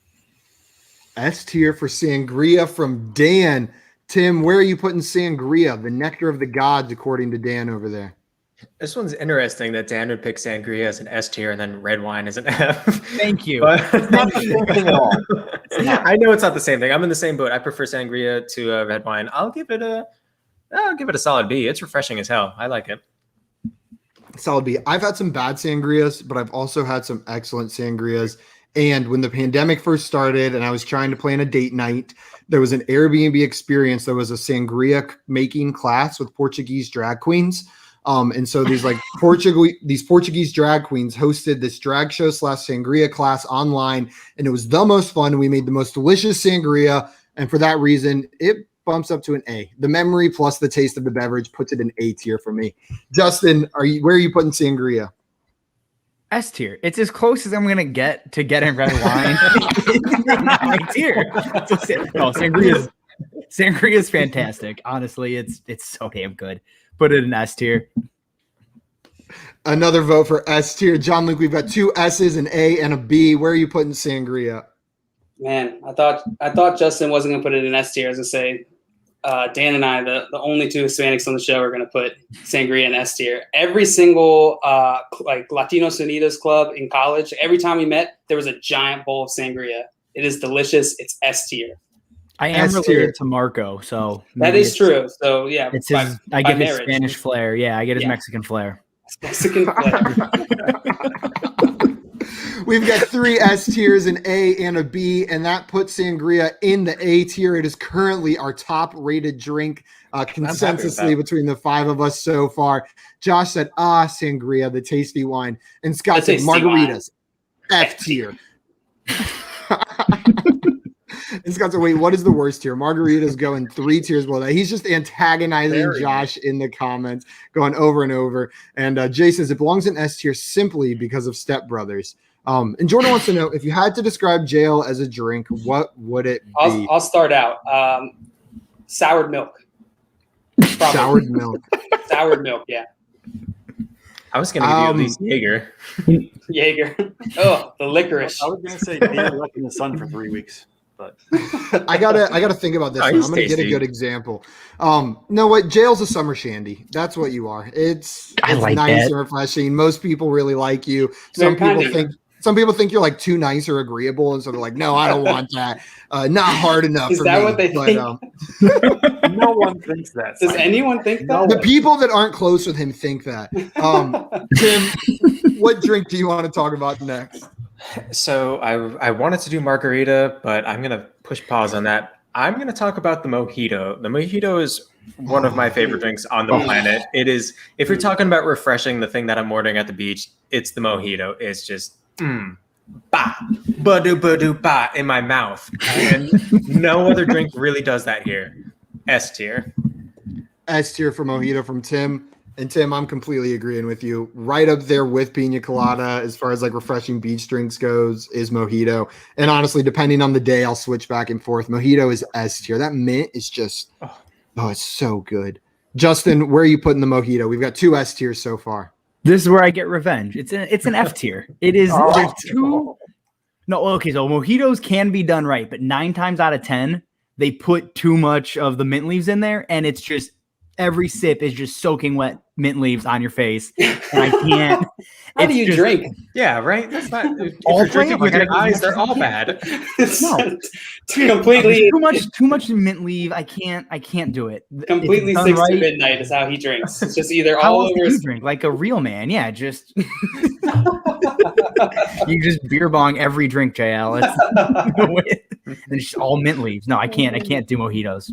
S tier for sangria from Dan. Tim, where are you putting sangria? The nectar of the gods, according to Dan over there. This one's interesting that Dan would pick sangria as an S tier and then red wine as an F. Thank you. But Not the same thing at all. I know it's not the same thing. I'm in the same boat. I prefer sangria to red wine. I'll give it a solid B. It's refreshing as hell. I like it. Solid B. I've had some bad sangrias, but I've also had some excellent sangrias. And when the pandemic first started and I was trying to plan a date night, there was an Airbnb experience. There was a sangria making class with Portuguese drag queens. And so these like Portuguese drag queens hosted this drag show / sangria class online, and it was the most fun. We made the most delicious sangria, and for that reason, it bumps up to an A. The memory plus the taste of the beverage puts it in A tier for me. Justin, where are you putting sangria? S tier. It's as close as I'm gonna get to getting red wine. It's not my tier. No, sangria is fantastic. Honestly, it's so damn good. Put it in S tier. Another vote for S tier. John Luke, we've got two S's, an A and a B. Where are you putting sangria? Man, I thought Justin wasn't gonna put it in S tier. As I say, Dan and I, the only two Hispanics on the show, are going to put sangria in S tier. Every single like Latinos Unidos club in college, every time we met, there was a giant bowl of sangria. It is delicious. It's S tier. I am S tier. related to Marco, so That maybe is true. So yeah, It's his. I by get his marriage. Spanish flair. Yeah, I get his Yeah. Mexican flair. Mexican flavor. We've got three S tiers, an A and a B, and that puts sangria in the A tier. It is currently our top rated drink consensusly between the five of us so far. Josh said, sangria, the tasty wine. And Scott The said, tasty margaritas, F tier. And Scott said, wait, what is the worst tier? Margaritas going 3 tiers below that. He's just antagonizing Josh in the comments, going over and over. And Jay says it belongs in S tier simply because of Step Brothers. And Jordan wants to know, if you had to describe jail as a drink, what would it be? I'll start out. Soured milk. Probably. Soured milk. Soured milk, yeah. I was going to give you at least Jaeger. Jaeger. Oh, the licorice. I was going to say beer left in the sun for 3 weeks, but I gotta think about this. Oh, One. he's I'm gonna get a tasty. good example. No, what jail's a summer shandy. That's what you are. It's I like nice that. and refreshing. Most people really like you. They're Some people think you're like too nice or agreeable, and so they're like, no, I don't want that. Not hard enough. Is for that me. what they But, think? no one thinks that. Does anyone think No. the that? people that aren't close with him think that. Tim, what drink do you want to talk about next? So I wanted to do margarita, but I'm going to push pause on that I'm going to talk about the Mojito. The Mojito is one of my favorite drinks on the planet. It is, if you're talking about refreshing, the thing that I'm ordering at the beach, it's the Mojito. It's just, ba, ba-do, ba in my mouth. And no other drink really does that here. S tier. S tier for Mojito from Tim. And Tim, I'm completely agreeing with you. Right up there with Piña Colada as far as like refreshing beach drinks goes is Mojito. And honestly, depending on the day, I'll switch back and forth. Mojito is S tier. That mint is just, it's so good. Justin, where are you putting the Mojito? We've got 2 S tiers so far. This is where I get revenge. It's an F tier. It is there's 2. No, okay, so mojitos can be done right, but 9 times out of 10, they put too much of the mint leaves in there, and it's just every sip is just soaking wet mint leaves on your face. And I can't. How do you drink? Yeah, right. That's not. If All you're drinking with your eyes, much they're as all you bad. No. completely too much mint leave. I can't do it. completely 6 to midnight is how he drinks. It's just either How all else do over you his drink like a real man? Yeah, just you just beer bong every drink, JL. And it's just all mint leaves. No, I can't do mojitos.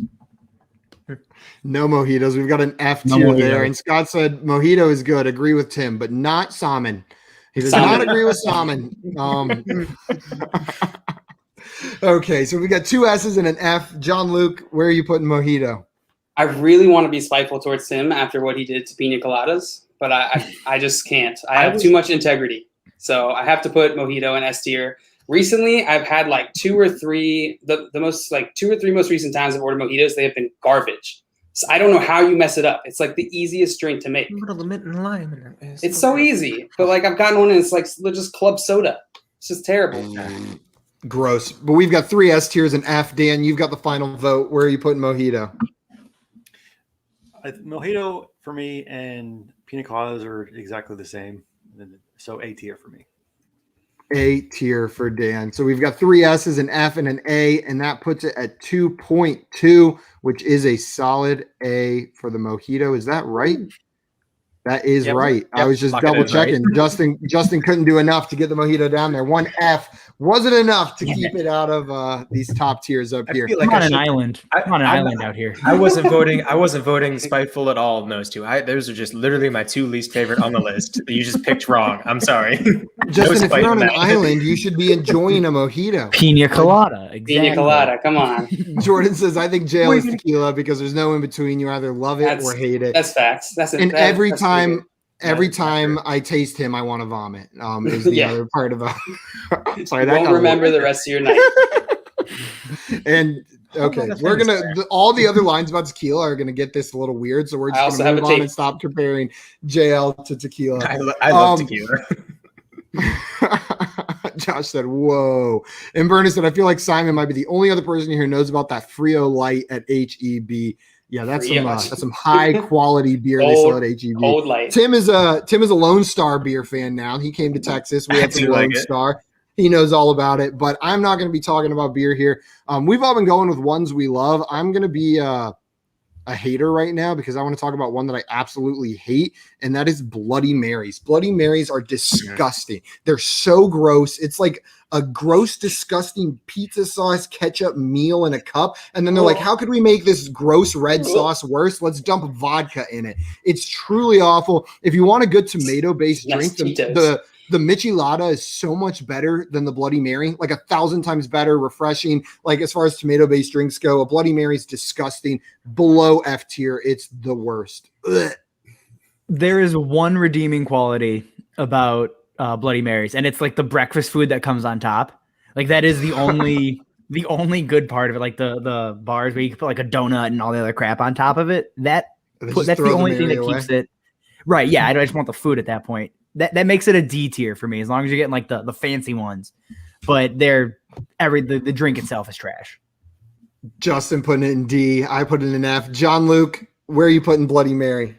No mojitos. We've got an F No tier mojito. there. And Scott said mojito is good. Agree with Tim, but not salmon. He does not agree with salmon. Okay, so we got 2 S's and an F. John Luke, where are you putting mojito? I really want to be spiteful towards Tim after what he did to Piña Coladas, but I just can't. I have too much integrity. So I have to put Mojito in S tier. Recently, I've had like 2 or 3, the most like 2 or 3 most recent times I've ordered mojitos, they have been garbage. So I don't know how you mess it up. It's like the easiest drink to make. Mint and lime. It's so easy. But like I've gotten one and it's like just club soda. It's just terrible. Gross. But we've got 3 S tiers and F. Dan, you've got the final vote. Where are you putting mojito? Mojito for me and Piña Coladas are exactly the same. So A tier for me. A tier for Dan. So we've got 3 S's, an F, and an A, and that puts it at 2.2, which is a solid A for the mojito. Is that right? That is right. I was just double checking. Right. Justin couldn't do enough to get the mojito down there. 1 F wasn't enough to keep it out of these top tiers up here. I'm on an island. I'm on an island out here. I wasn't voting spiteful at all in those 2. Those are just literally my 2 least favorite on the list. You just picked wrong. I'm sorry. Justin, if you're on an island, you should be enjoying a mojito. Piña Colada. Exactly. Piña Colada. Come on. Jordan says, I think jail is tequila because there's no in between. You either love it or hate it. That's facts. Every time I taste him, I want to vomit. Is the other part of it. Sorry, that won't remember the rest of your night. And okay, we're gonna all the other lines about tequila are gonna get this a little weird, so we're just gonna move on and stop comparing JL to tequila. I love tequila. Josh said, "Whoa," and Bernie said, "I feel like Simon might be the only other person here who knows about that Frio Light at HEB." Yeah, that's some high quality beer they sell at HEB. Cold Light. Tim is a Lone Star beer fan now. He came to Texas. We had some Lone Star. He knows all about it. But I'm not going to be talking about beer here. We've all been going with ones we love. I'm going to be a hater right now because I want to talk about one that I absolutely hate, and that is Bloody Marys. Bloody Marys are disgusting. They're so gross. It's like a gross, disgusting pizza sauce ketchup meal in a cup. And then they're like, how could we make this gross red sauce worse? Let's dump vodka in it. It's truly awful. If you want a good tomato-based drink, the Michelada is so much better than the Bloody Mary, like 1,000 times better, refreshing. Like as far as tomato-based drinks go, a Bloody Mary is disgusting. Below F tier, it's the worst. Ugh. There is one redeeming quality about Bloody Marys, and it's like the breakfast food that comes on top. Like that is the only good part of it. Like the bars where you can put like a donut and all the other crap on top of it. That's the only thing that keeps it right. Yeah, I just want the food at that point. That makes it a D tier for me, as long as you're getting like the fancy ones. But the drink itself is trash. Justin putting it in D. I put it in F. John Luke, where are you putting Bloody Mary?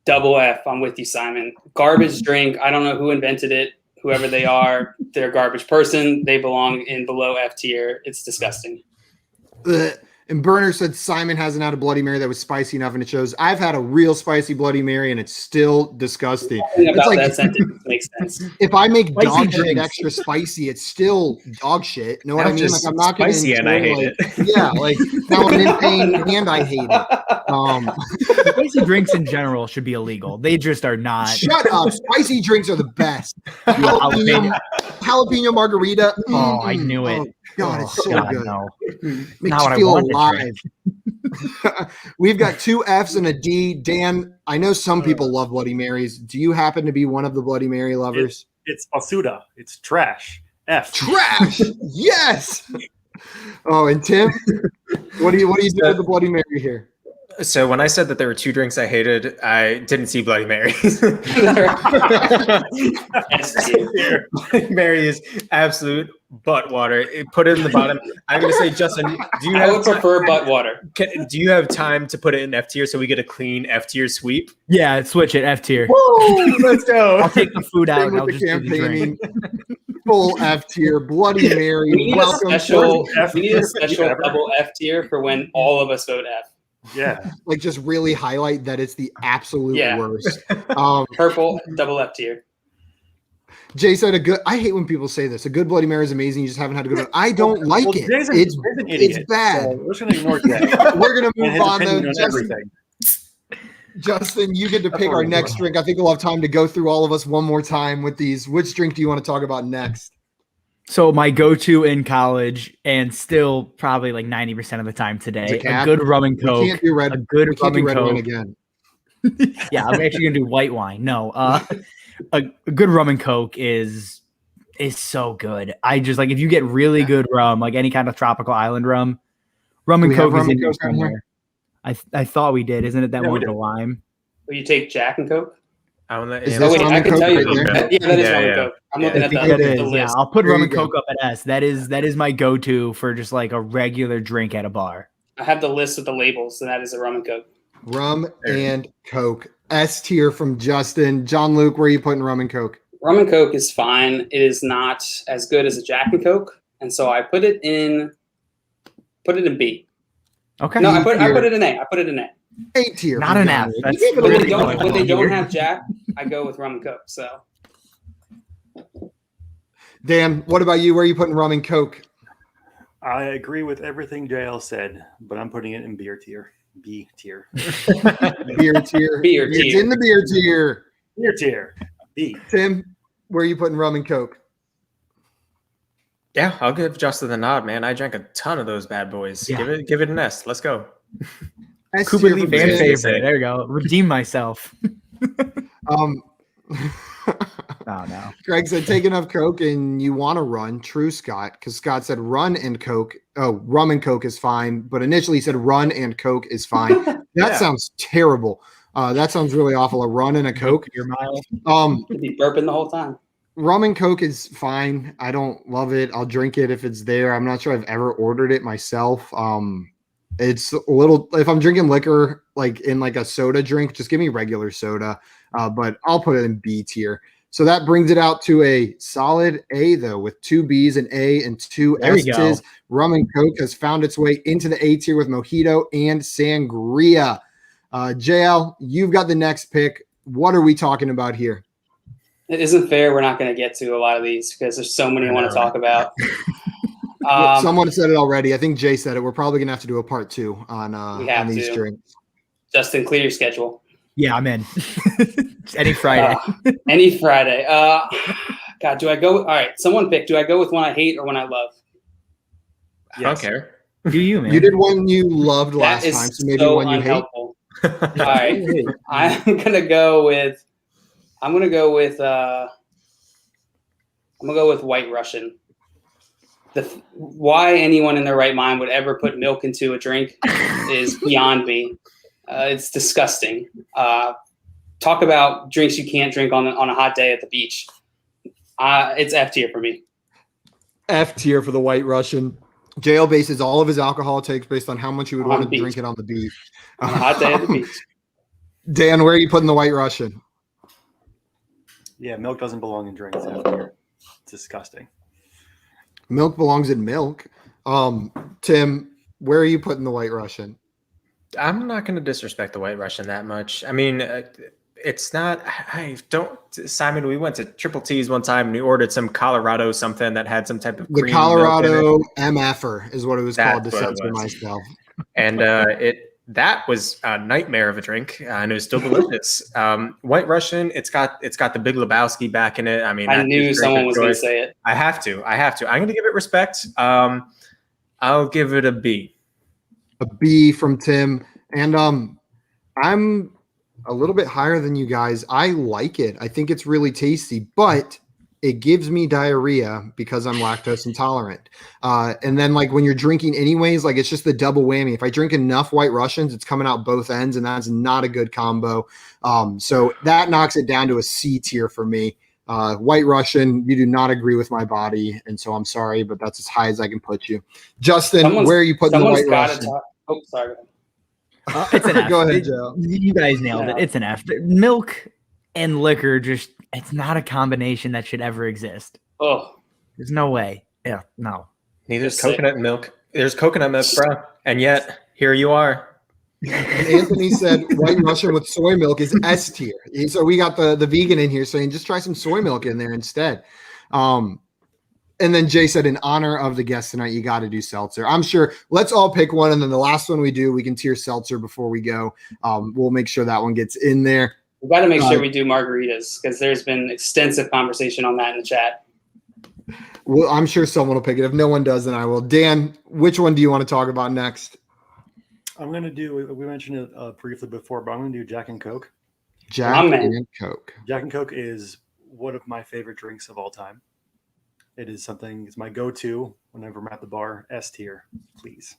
Double F. I'm with you, Simon. Garbage drink. I don't know who invented it. Whoever they are, they're a garbage person. They belong in below F tier. It's disgusting. And Burner said Simon hasn't had a Bloody Mary that was spicy enough, and it shows. I've had a real spicy Bloody Mary, and it's still disgusting. Nothing about It's like that sentence makes sense. if I make Spicy dog shit drinks. extra spicy, it's still dog shit. Know what I Not mean? Like just I'm not going to spicy and I hate it. Yeah, like now I'm in pain and I hate it. Spicy drinks in general should be illegal. They just are not. Shut up! Spicy drinks are the best. Jalapeno. Jalapeno margarita. Oh, I knew it. Oh, God, it's so God, good. no. Makes Not what I you feel wanted to alive. We've got 2 Fs and a D. Dan, I know some people love Bloody Marys. Do you happen to be one of the Bloody Mary lovers? It's basura. It's trash. F. Trash. Yes. Oh, and Tim, what do you do with the Bloody Mary here? So when I said that there were 2 drinks I hated, I didn't see Bloody Marys. Bloody Mary is absolute butt water. Put it in the bottom. I'm going to say, Justin, do you I have would prefer butt water. do you have time to put it in F tier so we get a clean F tier sweep? Yeah, switch it. F tier. Woo! Let's go. I'll take the food out Same and I'll with just the do the drink. campaigning. Full F tier. Bloody Mary. We need a Welcome special, to- we need a special Ever. double F tier for when all of us vote F. Yeah. like just really highlight that it's the absolute Yeah. worst. Purple double F tier. Jay said I hate when people say this. A good Bloody Mary is amazing. You just haven't had a good one. I don't like it. Jay's an It's idiot. bad. So we're just going to ignore Jay. We're gonna And move his on though. opinion on everything. Justin, you get to That's pick what our we're next doing. drink. I think we'll have time to go through all of us one more time with these. Which drink do you want to talk about next? So my go-to in college, and still probably like 90% of the time today, Is it a Cab? good rum and We coke. can't do red. A good We can't rum do and red wine coke. again. Yeah, I'm actually gonna do white wine. No, a good rum and coke is so good. I just like if you get really good rum, like any kind of tropical island rum Do and we have coke rum is and in there coke on here? somewhere. I thought we did, isn't it? That Yeah, one we with the did. lime. Will you take Jack and Coke? I wanna- Is yeah, this Oh, wait, rum I and can coke tell you. right there? Yeah, that is Yeah, rum and yeah. Coke. I'm Yeah, looking I at think the, that That the is, yeah. list. I'll put There rum you and go. coke up at S. That is my go-to for just like a regular drink at a bar. I have the list with the labels, and that is a rum and Coke. Rum and Coke. S tier from Justin. John Luke, where are you putting rum and Coke? Rum and Coke is fine. It is not as good as a Jack and Coke, and so I put it in B. Okay. No, I put it in A. I put it in A. A tier. Not from an John F. Luke. That's You gave it a When really they little don't, bit. when they don't Here. have Jack, I go with rum and Coke. So Dan, what about you? Where are you putting rum and Coke? I agree with everything JL said, but I'm putting it in beer tier. B tier. Beer tier. Beer It's tier. in the beer tier. Beer tier. B. Tim, where are you putting rum and Coke? Yeah, I'll give Justin the nod, man. I drank a ton of those bad boys. Yeah. Give it an S. Let's go. S Cooper tier Lee from fan Tim. favorite. There you go. Redeem myself. Oh no. Greg said, take enough Coke and you want to run. True, Scott, because Scott said run and Coke. Oh, rum and Coke is fine. But initially he said run and Coke is fine. That Yeah. sounds terrible. That sounds really awful. A run and a Coke. Your mile. you'd be burping the whole time. Rum and Coke is fine. I don't love it. I'll drink it if it's there. I'm not sure I've ever ordered it myself. It's a little, if I'm drinking liquor, like in like a soda drink, just give me regular soda. But I'll put it in B tier. So that brings it out to a solid A though, with 2 B's, an A, and 2 There we go. S's. Rum and Coke has found its way into the A tier with Mojito and Sangria. JL, you've got the next pick. What are we talking about here? It isn't fair. We're not going to get to a lot of these because there's so many I want to talk about. Someone said it already. I think Jay said it. We're probably gonna have to do a part 2 on these to. drinks. Justin, clear your schedule. Yeah, I'm in. Any Friday. Any Friday. God, do I go? All right, someone pick. Do I go with one I hate or one I love? I don't care. Do you, man? You did one you loved last That is time, so maybe so one you hate. unhelpful. All right, I'm gonna go with White Russian. Why anyone in their right mind would ever put milk into a drink is beyond me. It's disgusting. Talk about drinks you can't drink on a hot day at the beach. It's F tier for me. F tier for the White Russian. JL bases all of his alcohol takes based on how much you would On want the to beach. drink it on the beach. On a hot day at the beach. Dan, where are you putting the White Russian? Yeah, milk doesn't belong in drinks. It's disgusting. Milk belongs in milk. Tim, where are you putting the White Russian? I'm not going to disrespect the White Russian that much. I mean, it's not. I don't. Simon, we went to Triple T's one time and we ordered some Colorado something that had some type of The cream Colorado MFer is what it was called to That's what it censor was. myself. And that was a nightmare of a drink, and it was still delicious. White Russian, it's got the Big Lebowski back in it. I mean, I knew someone was going to say it. I have to. I'm going to give it respect. I'll give it a B. A B from Tim, and I'm a little bit higher than you guys. I like it. I think it's really tasty, but it gives me diarrhea because I'm lactose intolerant. And then like when you're drinking anyways, like it's just the double whammy. If I drink enough White Russians, it's coming out both ends, and that's not a good combo. So that knocks it down to a C tier for me. White Russian, you do not agree with my body, and so I'm sorry, but that's as high as I can put you. Justin, where are you putting the White Russian? Oh, sorry. It's an F. Go ahead, Joe. You guys nailed it. It's an F. Milk and liquor, it's not a combination that should ever exist. Oh, there's no way. Yeah, no. Neither's coconut milk. There's coconut milk, bro. And yet, here you are. And Anthony said White Russian with soy milk is S tier. So we got the vegan in here saying just try some soy milk in there instead. And then Jay said, in honor of the guest tonight, you got to do seltzer. I'm sure. Let's all pick one, and then the last one we do, we can tier seltzer before we go. We'll make sure that one gets in there. We got to make sure we do margaritas because there's been extensive conversation on that in the chat. Well, I'm sure someone will pick it. If no one does, then I will. Dan, which one do you want to talk about next? I'm going to do, we mentioned it briefly before, but I'm going to do Jack and Coke. Jack and Coke. Jack and Coke is one of my favorite drinks of all time. It is something, it's my go-to whenever I'm at the bar. S tier, please.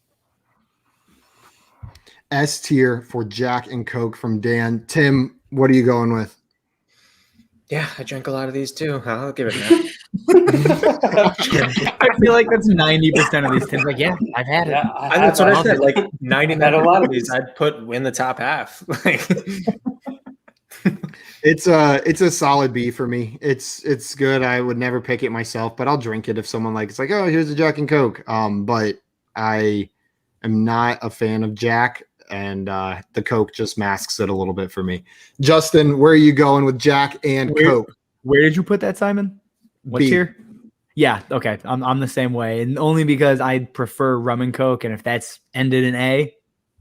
S tier for Jack and Coke from Dan. Tim, what are you going with? Yeah, I drank a lot of these too. I'll give it that. I feel like that's 90% of these Tim's like, yeah, I've had it. Yeah, That's what I said. Like 99% a lot of these, I'd put in the top half. Like, It's a solid B for me. It's good. I would never pick it myself, but I'll drink it if someone it's like, oh, here's a Jack and Coke. But I am not a fan of Jack, and the Coke just masks it a little bit for me. Justin, where are you going with Jack and Coke? Where did you put that, Simon? What B. tier? Yeah, okay. I'm the same way, and only because I prefer rum and Coke, and if that's ended in A,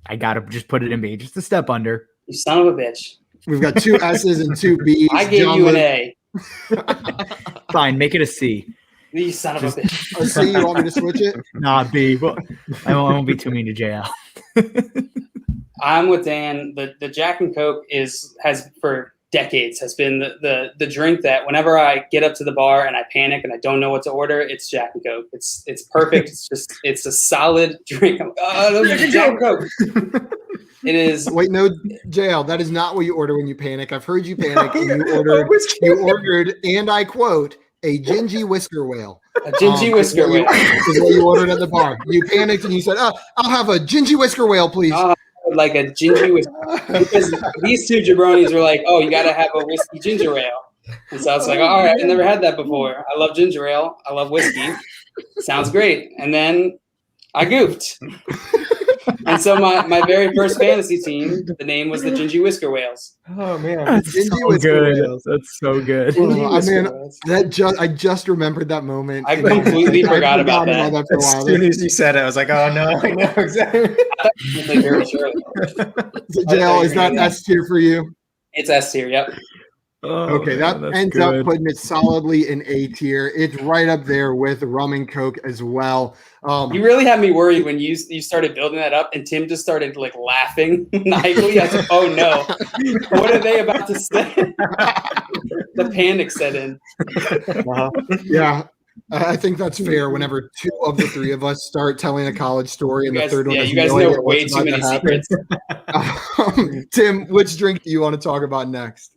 I gotta just put it in B, just a step under. You son of a bitch. We've got 2 S's and 2 B's. I gave you an A. Fine, make it a C. You son of a bitch. A C, you want me to switch it? Nah, B. Well, I won't be too mean to JL. I'm with Dan. The Jack and Coke has for decades has been the drink that whenever I get up to the bar and I panic and I don't know what to order, it's Jack and Coke. It's perfect. It's a solid drink. Jack and Coke. It is. Wait, no, JL, that is not what you order when you panic. I've heard you panic, and you ordered, and I quote, a gingy whisker whale. A gingy whisker whale is what you ordered at the bar. You panicked and you said, "Oh, I'll have a gingy whisker whale, please." Like a gingy whisker, because these two jabronis were like, "Oh, you got to have a whiskey ginger ale." And so I was like, "All right, I've never had that before. I love ginger ale. I love whiskey. Sounds great." And then I goofed. And so my very first fantasy team, the name was the Gingy Whisker Whales. oh man, That's so good. That's so good. I just remembered that moment. I completely forgot about that. For a as while. soon as you said it, I was like, oh no, I know exactly. So, JL, is that S tier for you? It's S tier. Yep. Okay, that ends up putting it solidly in A tier. It's right up there with rum and Coke as well. You really had me worried when you started building that up, and Tim just started like laughing naively. I was like, "Oh no, what are they about to say?" The panic set in. Yeah, I think that's fair. Whenever 2 of the 3 of us start telling a college story, and the third one, you guys know way too many secrets. Tim, which drink do you want to talk about next?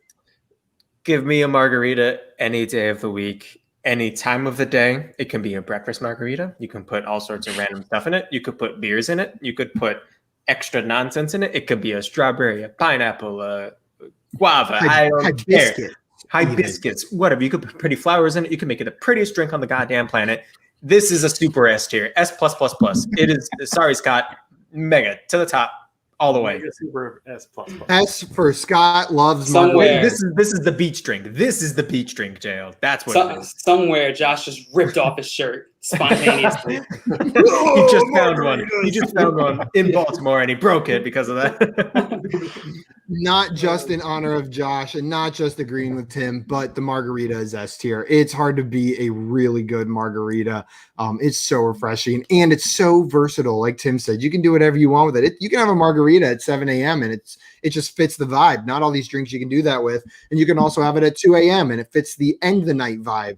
Give me a margarita any day of the week, any time of the day. It can be a breakfast margarita. You can put all sorts of random stuff in it. You could put beers in it. You could put extra nonsense in it. It could be a strawberry, a pineapple, a guava. I don't care. Hibiscus, whatever. You could put pretty flowers in it. You can make it the prettiest drink on the goddamn planet. This is a super S tier. S plus plus plus. It is. Sorry, Scott. Mega to the top, all the way. Super S plus. S for Scott loves Somewhere. margarita. This is the beach drink. This is the beach drink, JL. That's what it is. Somewhere, Josh just ripped off his shirt spontaneously. He just found one. He just found one in Baltimore, and he broke it because of that. Not just in honor of Josh and not just agreeing with Tim, but the margarita is S tier. It's hard to be a really good margarita. It's so refreshing and it's so versatile. Like Tim said, you can do whatever you want with it. You can have a margarita at 7 a.m. and it just fits the vibe. Not all these drinks you can do that with. And you can also have it at 2 a.m. and it fits the end of the night vibe.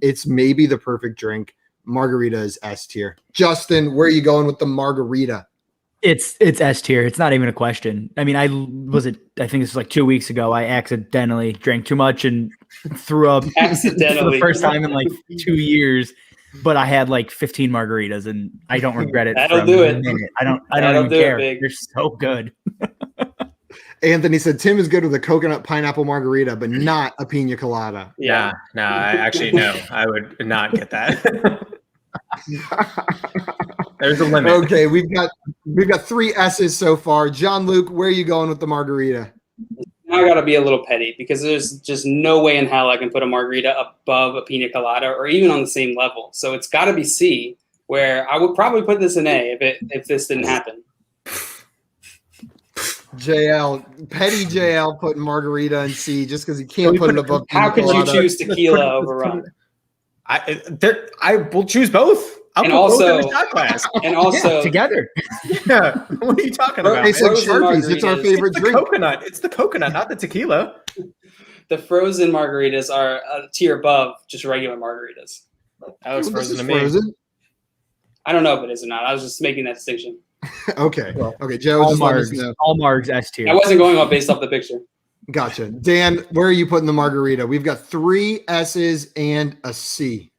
It's maybe the perfect drink. Margarita is S tier. Justin, where are you going with the margarita? It's S tier. It's not even a question. I mean, I think this was like 2 weeks ago. I accidentally drank too much and threw up for the first time in like 2 years. But I had like 15 margaritas, and I don't regret it. That'll do it. Minute. I don't even care. They're so good. Anthony said Tim is good with a coconut pineapple margarita, but not a piña colada. Yeah, no, I actually no. I would not get that. There's a limit. Okay, we've got 3 S's so far. John Luke, where are you going with the margarita? Now I got to be a little petty because there's just no way in hell I can put a margarita above a pina colada or even on the same level. So it's got to be C, where I would probably put this in A if this didn't happen. Petty JL putting margarita in C just because he can't put it above How pina could you colada. choose tequila over rum? I will choose both. I'll And put also- both in the shot glass. And also, Together. Yeah, what are you talking about? They man? said Frozen Sharpies. It's our margaritas. favorite It's the drink. coconut. It's the coconut, not the tequila. the frozen margaritas are a tier above just regular margaritas. That was This frozen is to me. frozen. I don't know if it is or not. I was just making that distinction. Okay. Well, Okay, Joe, All just let us margs. know. All margs S tier. I wasn't going off based off the picture. Gotcha. Dan, where are you putting the margarita? We've got 3 S's and a C.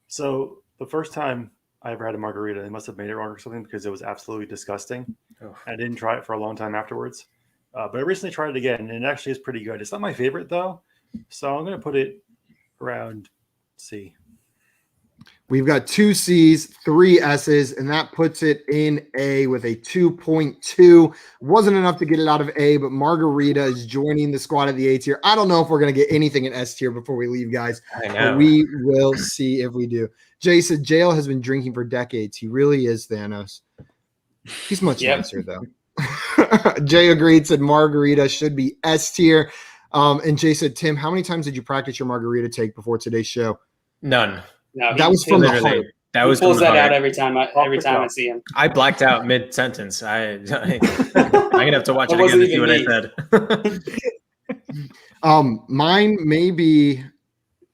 So the first time I ever had a margarita, they must have made it wrong or something because it was absolutely disgusting. Oh. I didn't try it for a long time afterwards. But I recently tried it again, and it actually is pretty good. It's not my favorite, though. So I'm going to put it around C. We've got 2 C's, 3 S's, and that puts it in A with a 2.2. Wasn't enough to get it out of A, but margarita is joining the squad of the A tier. I don't know if we're going to get anything in S tier before we leave, guys. I But know. we will see if we do. Jay said Jail has been drinking for decades. He really is Thanos. He's much Yep. nicer, though. Jay agreed, said margarita should be S tier. And Jay said, Tim, how many times did you practice your margarita take before today's show? None. No, That was from the Literally, heart. that he was pulls from the that out heart. every time I see him. I blacked out mid sentence. I'm gonna have to watch That it again wasn't to see even what I me. said. Mine may be,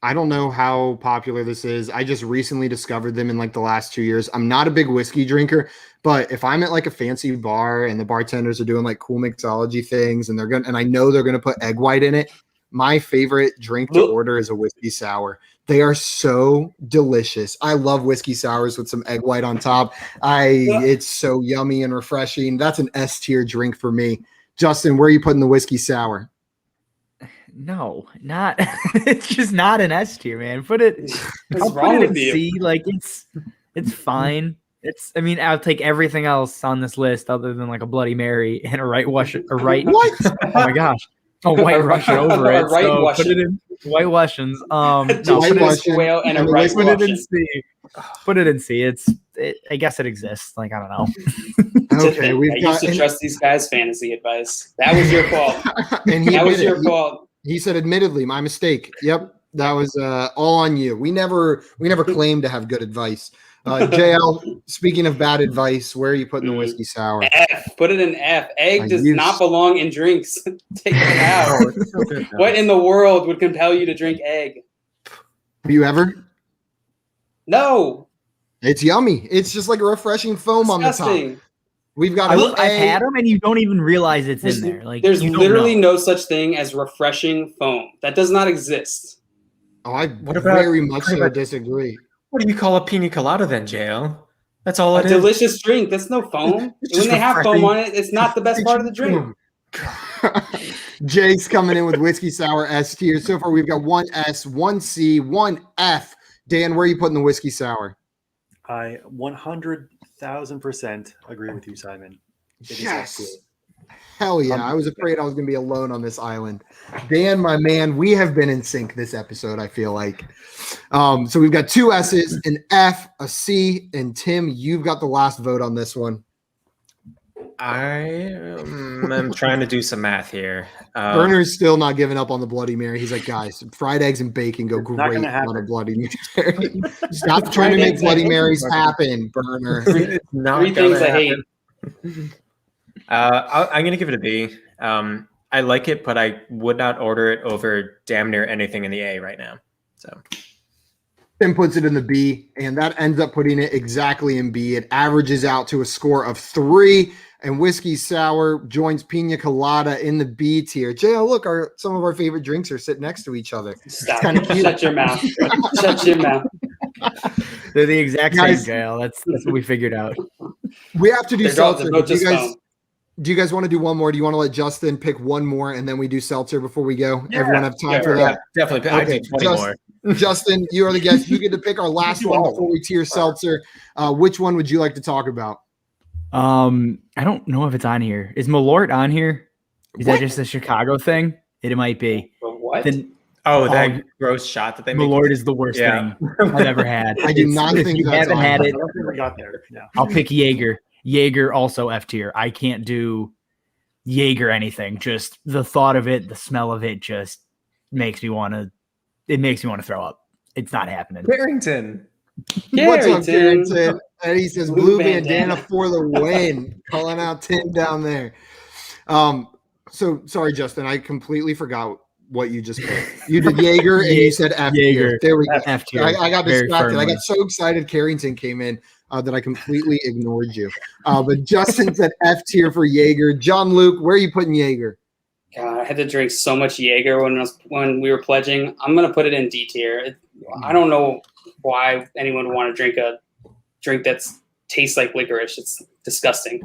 I don't know how popular this is. I just recently discovered them in like the last 2 years. I'm not a big whiskey drinker, but if I'm at like a fancy bar and the bartenders are doing like cool mixology things and I know they're gonna put egg white in it, my favorite drink to order is a whiskey sour. They are so delicious. I love whiskey sours with some egg white on top. It's so yummy and refreshing. That's an S tier drink for me. Justin, where are you putting the whiskey sour? No, not. It's just not an S tier, man. I'll What's put wrong it in with you? C. Like it's fine. I mean, I'll take everything else on this list other than like a Bloody Mary and a right. What? Oh my gosh. A white Russian over it. Right so Russian. put it in white Russians. White White Russian Russian whale and a and the right whiskey- Put it in Russian. C. Put it in C. I guess it exists. Like, I don't know. Okay, I we've used got to trust these guys' fantasy advice. That was your fault. and he That was admitted your it. fault. He said, admittedly, my mistake. Yep, that was all on you. We never claimed to have good advice. JL, speaking of bad advice, where are you putting the whiskey sour? F. Put it in F. Egg I does used- not belong in drinks. Take it out. It's so good, though. What in the world would compel you to drink egg? Have you ever? No. It's yummy. It's just like a refreshing foam on the top. Disgusting. We've got I've A. had them, and you don't even realize it's There's, in there. Like, there's you don't literally know. no such thing as refreshing foam. That does not exist. Oh, I What about- very much what so about- disagree. What do you call a piña colada then, JL? That's all A it is. delicious drink. That's no foam. It's When just they have foam refreshing. on it, it's not the best part of the drink. Jake's coming in with whiskey sour S tier. So far, we've got 1 S, 1 C, 1 F. Dan, where are you putting the whiskey sour? I 100,000% agree with you, Simon. It is F tier. Hell yeah. I was afraid I was going to be alone on this island. Dan, my man, we have been in sync this episode, I feel like. So we've got 2 S's, an F, a C, and Tim, you've got the last vote on this one. I am trying to do some math here. Berner's still not giving up on the Bloody Mary. He's like, guys, fried eggs and bacon go great on a Bloody Mary. Stop trying to make Bloody Marys happen, Berner. It's not 3 things I hate. I'm going to give it a B. I like it, but I would not order it over damn near anything in the A right now. So Tim puts it in the B, and that ends up putting it exactly in B. It averages out to a score of 3, and Whiskey Sour joins Piña Colada in the B tier. JL, look, some of our favorite drinks are sitting next to each other. Stop. Shut your mouth. Shut your mouth. They're the exact same, JL. That's what we figured out. We have to do Seltzer. Do you guys want to do one more? Do you want to let Justin pick one more, and then we do Seltzer before we go? Everyone have time for that? Yeah, definitely. Okay, I do 20 more. Justin, you are the guest. You get to pick our last one before we tier Seltzer. Which one would you like to talk about? I don't know if it's on here. Is Malort on here? Is that just a Chicago thing? It might be. What? That gross shot that they made. Malort is the worst thing I've ever had. I do not think you that's haven't on had here. it. I don't think we got there. No. I'll pick Jaeger. Jaeger also F tier. I can't do Jaeger anything. Just the thought of it, the smell of it just makes me want to throw up. It's not happening. Barrington. What's up, Carrington? And he says blue bandana for the win. Calling out Tim down there. So sorry, Justin. I completely forgot what you just put. You did Jaeger and you said F tier. There we go. F tier. I got distracted. I got so excited Carrington came in that I completely ignored you. But Justin said F tier for Jaeger. John Luke, where are you putting Jaeger? God, I had to drink so much Jaeger when we were pledging. I'm gonna put it in D tier. I don't know why anyone would want to drink a drink that tastes like licorice. It's disgusting.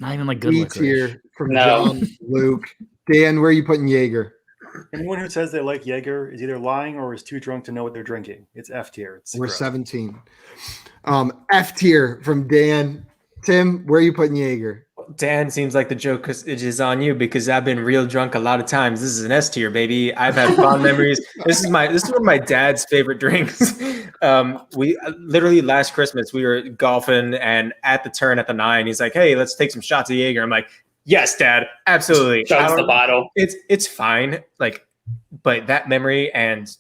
Not even like good D licorice. tier from John Luke. Dan, where are you putting Jaeger? Anyone who says they like Jaeger is either lying or is too drunk to know what they're drinking. It's F tier. We're 17. F tier from Dan. Tim, where are you putting Jaeger? Dan seems like the joke is on you because I've been real drunk a lot of times. This is an S tier, baby. I've had fond memories. This is one of my dad's favorite drinks. We literally last Christmas we were golfing and at the turn at the 9, he's like, "Hey, let's take some shots of Jaeger." I'm like, "Yes, Dad, absolutely." Chugs the bottle. It's fine. But that memory and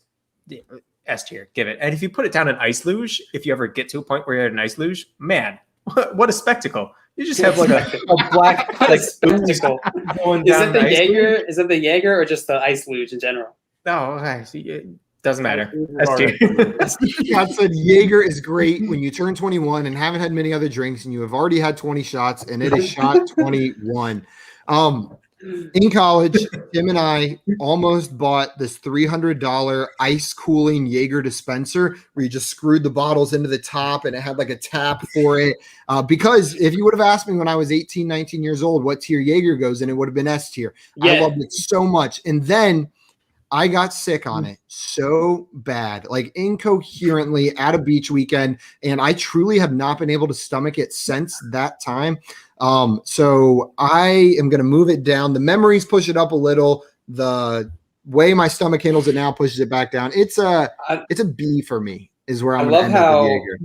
S tier, give it. And if you put it down in ice luge, if you ever get to a point where you're at an ice luge, man, what a spectacle. You just have like a black spectacle. Going Is down it the ice Jaeger? luge. Is it the Jaeger or just the ice luge in general? No, it doesn't matter. S tier. Scott said Jaeger is great when you turn 21 and haven't had many other drinks and you have already had 20 shots and it is shot 21. In college, Tim and I almost bought this $300 ice cooling Jaeger dispenser where you just screwed the bottles into the top and it had like a tap for it. Because if you would have asked me when I was 18, 19 years old what tier Jaeger goes in, it would have been S tier. Yeah. I loved it so much. And then I got sick on it so bad, like incoherently at a beach weekend. And I truly have not been able to stomach it since that time. So I am going to move it down. The memories push it up a little. The way my stomach handles it now pushes it back down. It's a B for me is where I'm going to end up with Jaeger.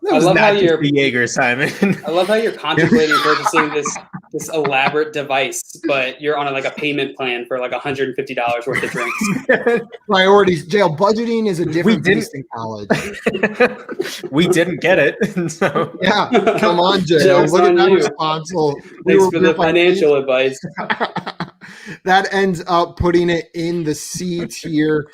That was not just the Jaeger, Simon. I love how you're contemplating purchasing this elaborate device, but you're on a payment plan for like $150 worth of drinks. Priorities. Jail budgeting is a different beast in college. We didn't get it. So. Yeah. Come on, Jail. Look at that responsible. Thanks for the financial advice. That ends up putting it in the C tier.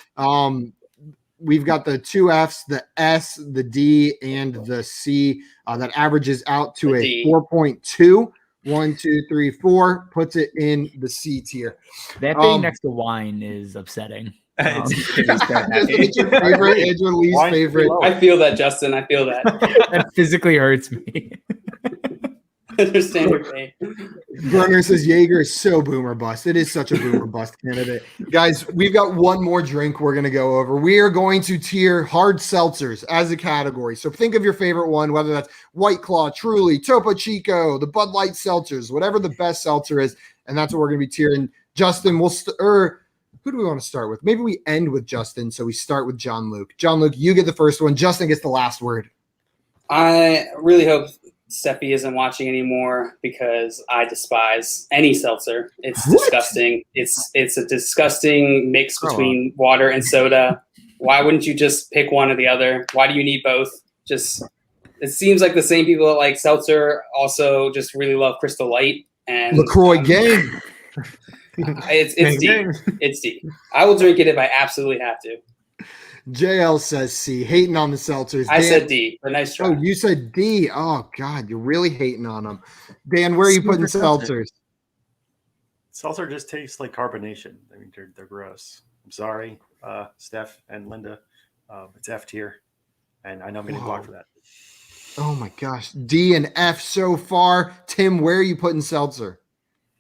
We've got the 2 Fs, the S, the D, and the C. That averages out to a 4.2. 1, 2, 3, 4 puts it in the C tier. That thing next to wine is upsetting. It's your favorite and your least favorite. I feel that, Justin. I feel that. That physically hurts me. I understand your pain. Brunner says Jaeger is so boomer bust. It is such a boomer bust candidate. Guys, we've got one more drink we're going to go over. We are going to tier hard seltzers as a category. So think of your favorite one, whether that's White Claw, Truly, Topo Chico, the Bud Light seltzers, whatever the best seltzer is. And that's what we're going to be tiering. Justin, who do we want to start with? Maybe we end with Justin, so we start with John Luke. John Luke, you get the first one. Justin gets the last word. I really hope Steffi isn't watching anymore because I despise any seltzer. It's disgusting. It's a disgusting mix between water and soda. Why wouldn't you just pick one or the other? Why do you need both? It seems like the same people that like seltzer also just really love Crystal Light and LaCroix gang. It's D. It's D. I will drink it if I absolutely have to. JL says C, hating on the seltzers. I said D, but nice try. Oh, you said D. Oh, God, you're really hating on them. Dan, where are you putting seltzers? Seltzer just tastes like carbonation. I mean, they're gross. I'm sorry, Steph and Linda. It's F tier, and I know I'm getting blocked for that. Oh, my gosh. D and F so far. Tim, where are you putting seltzer?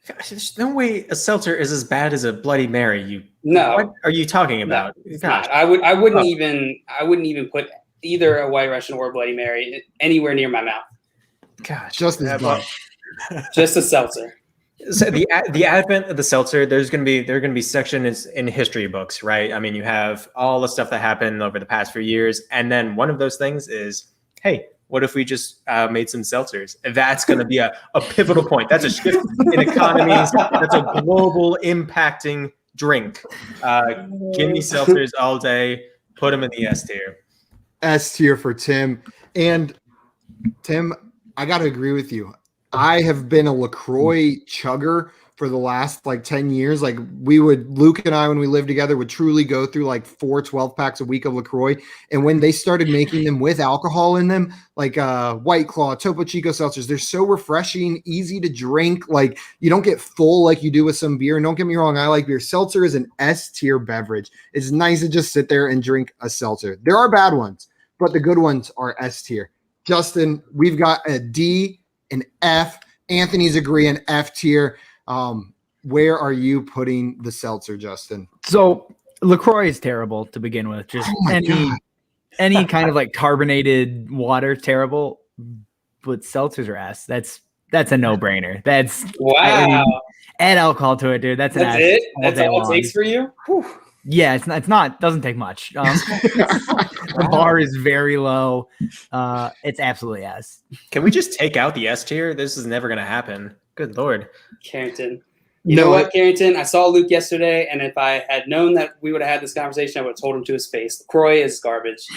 Gosh, there's no way a seltzer is as bad as a Bloody Mary. No. What are you talking about? No, gosh. I wouldn't even put either a White Russian or a Bloody Mary anywhere near my mouth. Gosh, just as bad. Just a seltzer. So the advent of the seltzer, there are going to be sections in history books, right? I mean, you have all the stuff that happened over the past few years, and then one of those things is, hey, what if we just made some seltzers? That's going to be a pivotal point. That's a shift in economies. That's a global impacting drink. Give me seltzers all day. Put them in the S tier. S tier for Tim. And Tim, I got to agree with you. I have been a LaCroix chugger for the last 10 years. Luke and I, when we lived together, would truly go through 4 12-packs a week of LaCroix. And when they started making them with alcohol in them, White Claw, Topo Chico seltzers, they're so refreshing, easy to drink. You don't get full like you do with some beer. And don't get me wrong, I like beer. Seltzer is an S tier beverage. It's nice to just sit there and drink a seltzer. There are bad ones, but the good ones are S tier. Justin, we've got a D, an F. Anthony's agreeing F tier. Where are you putting the seltzer, Justin? So LaCroix is terrible to begin with. Just any kind of carbonated water, terrible. But seltzers are S. That's a no-brainer. That's add alcohol to it, dude. That's it. That's all it takes for you. Whew. Yeah, it's not. Doesn't take much. The bar is very low. It's absolutely S. Can we just take out the S tier? This is never going to happen. Good Lord. Carrington. You know what, Carrington? I saw Luke yesterday, and if I had known that we would have had this conversation, I would have told him to his face. LaCroix is garbage.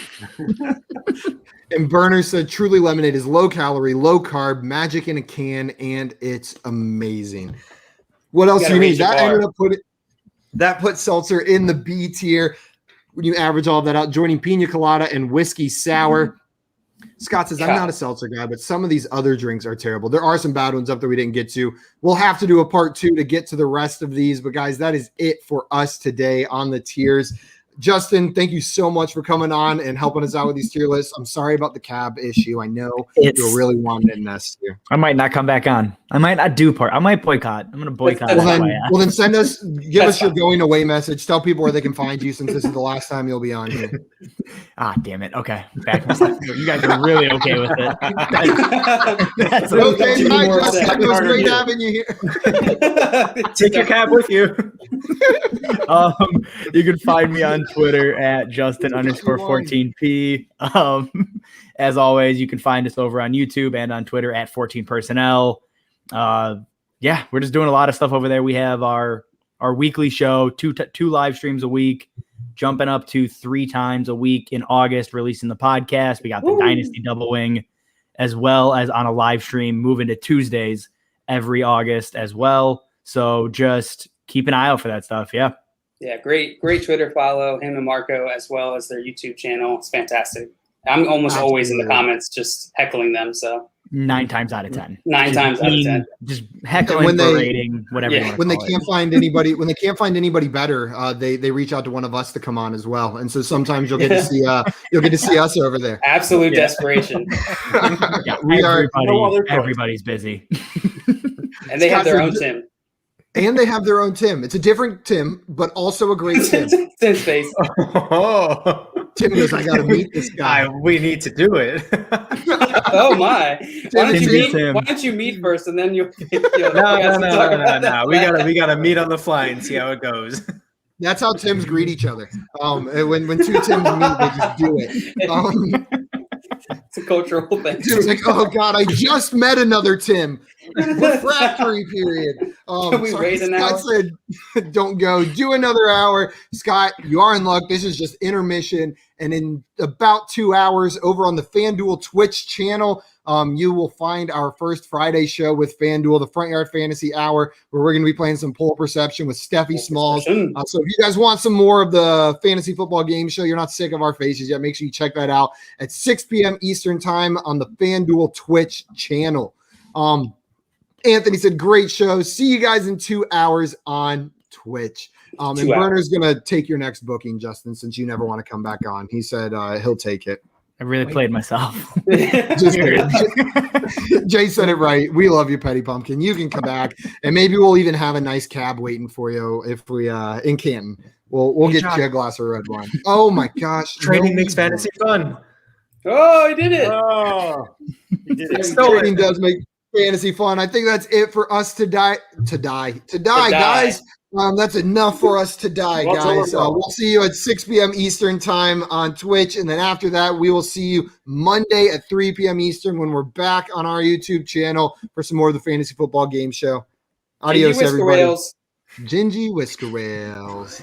And Burner said Truly Lemonade is low calorie, low carb, magic in a can, and it's amazing. What else do you need? That put seltzer in the B tier. When you average all that out, joining Piña Colada and whiskey sour. Scott says, I'm not a seltzer guy, but some of these other drinks are terrible. There are some bad ones up there we didn't get to. We'll have to do a part 2 to get to the rest of these. But, guys, that is it for us today on the tiers. Justin, thank you so much for coming on and helping us out with these tier lists. I'm sorry about the cab issue. I know you're really wanting it in this tier. I might not come back on. I might not do part. I might boycott. I'm going to boycott. Well, then give us your going away message. Tell people where they can find you since this is the last time you'll be on here. Damn it. Okay. Back. You guys are really okay with it. That's okay. Bye, Justin. It was great having you here. Take your cab with you. You can find me on Twitter at Justin_14P. As always, you can find us over on YouTube and on Twitter at 14personnel. We're just doing a lot of stuff over there. We have our weekly show, two live streams a week, jumping up to 3 times a week in August, releasing the podcast. We got the Dynasty Double Wing, as well as on a live stream, moving to Tuesdays every August as well. So just keep an eye out for that stuff. Yeah. Yeah, great Twitter follow, him and Marco, as well as their YouTube channel. It's fantastic. I'm almost always in the comments just heckling them. So 9 times out of 10. 9 times out of 10. Just heckling, berating, whatever. Yeah. When they can't find anybody better, they reach out to one of us to come on as well. And so sometimes you'll get to see us over there. Absolute desperation. Everybody's busy. And they have Scott their said- own Tim. And they have their own Tim. It's a different Tim, but also a great Tim. Tim's face. Oh, Tim goes, I got to meet this guy. we need to do it. Oh my! Why Tim. don't you meet first, and then you? No. We gotta meet on the fly and see how it goes. That's how Tims greet each other. When two Tims meet, they just do it. It's a cultural thing. Tim's like, oh God, I just met another Tim. Refractory period. Can we wait an Scott hour? said, don't go. Do another hour. Scott, you are in luck. This is just intermission. And in about 2 hours over on the FanDuel Twitch channel, you will find our first Friday show with FanDuel, the Front Yard Fantasy Hour, where we're going to be playing some Poll Perception with Steffi Smalls. So if you guys want some more of the fantasy football game show, you're not sick of our faces yet, make sure you check that out at 6 p.m. Eastern time on the FanDuel Twitch channel. Anthony said, great show. See you guys in 2 hours on Twitch. And Berner's going to take your next booking, Justin, since you never want to come back on. He said he'll take it. I really played myself. Just kidding. Jay said it right. We love you, Petty Pumpkin. You can come back, and maybe we'll even have a nice cab waiting for you if we in Canton. We'll get you a glass of red wine. Oh my gosh, Trading makes fantasy fun. Oh, he did it! Oh, he did it. Trading does make fantasy fun. I think that's it for us to die, guys. That's enough for us to die, guys. We'll see you at 6 p.m. Eastern time on Twitch. And then after that, we will see you Monday at 3 p.m. Eastern when we're back on our YouTube channel for some more of the Fantasy Football Game Show. Adios, everybody. Gingy Whisker Whales.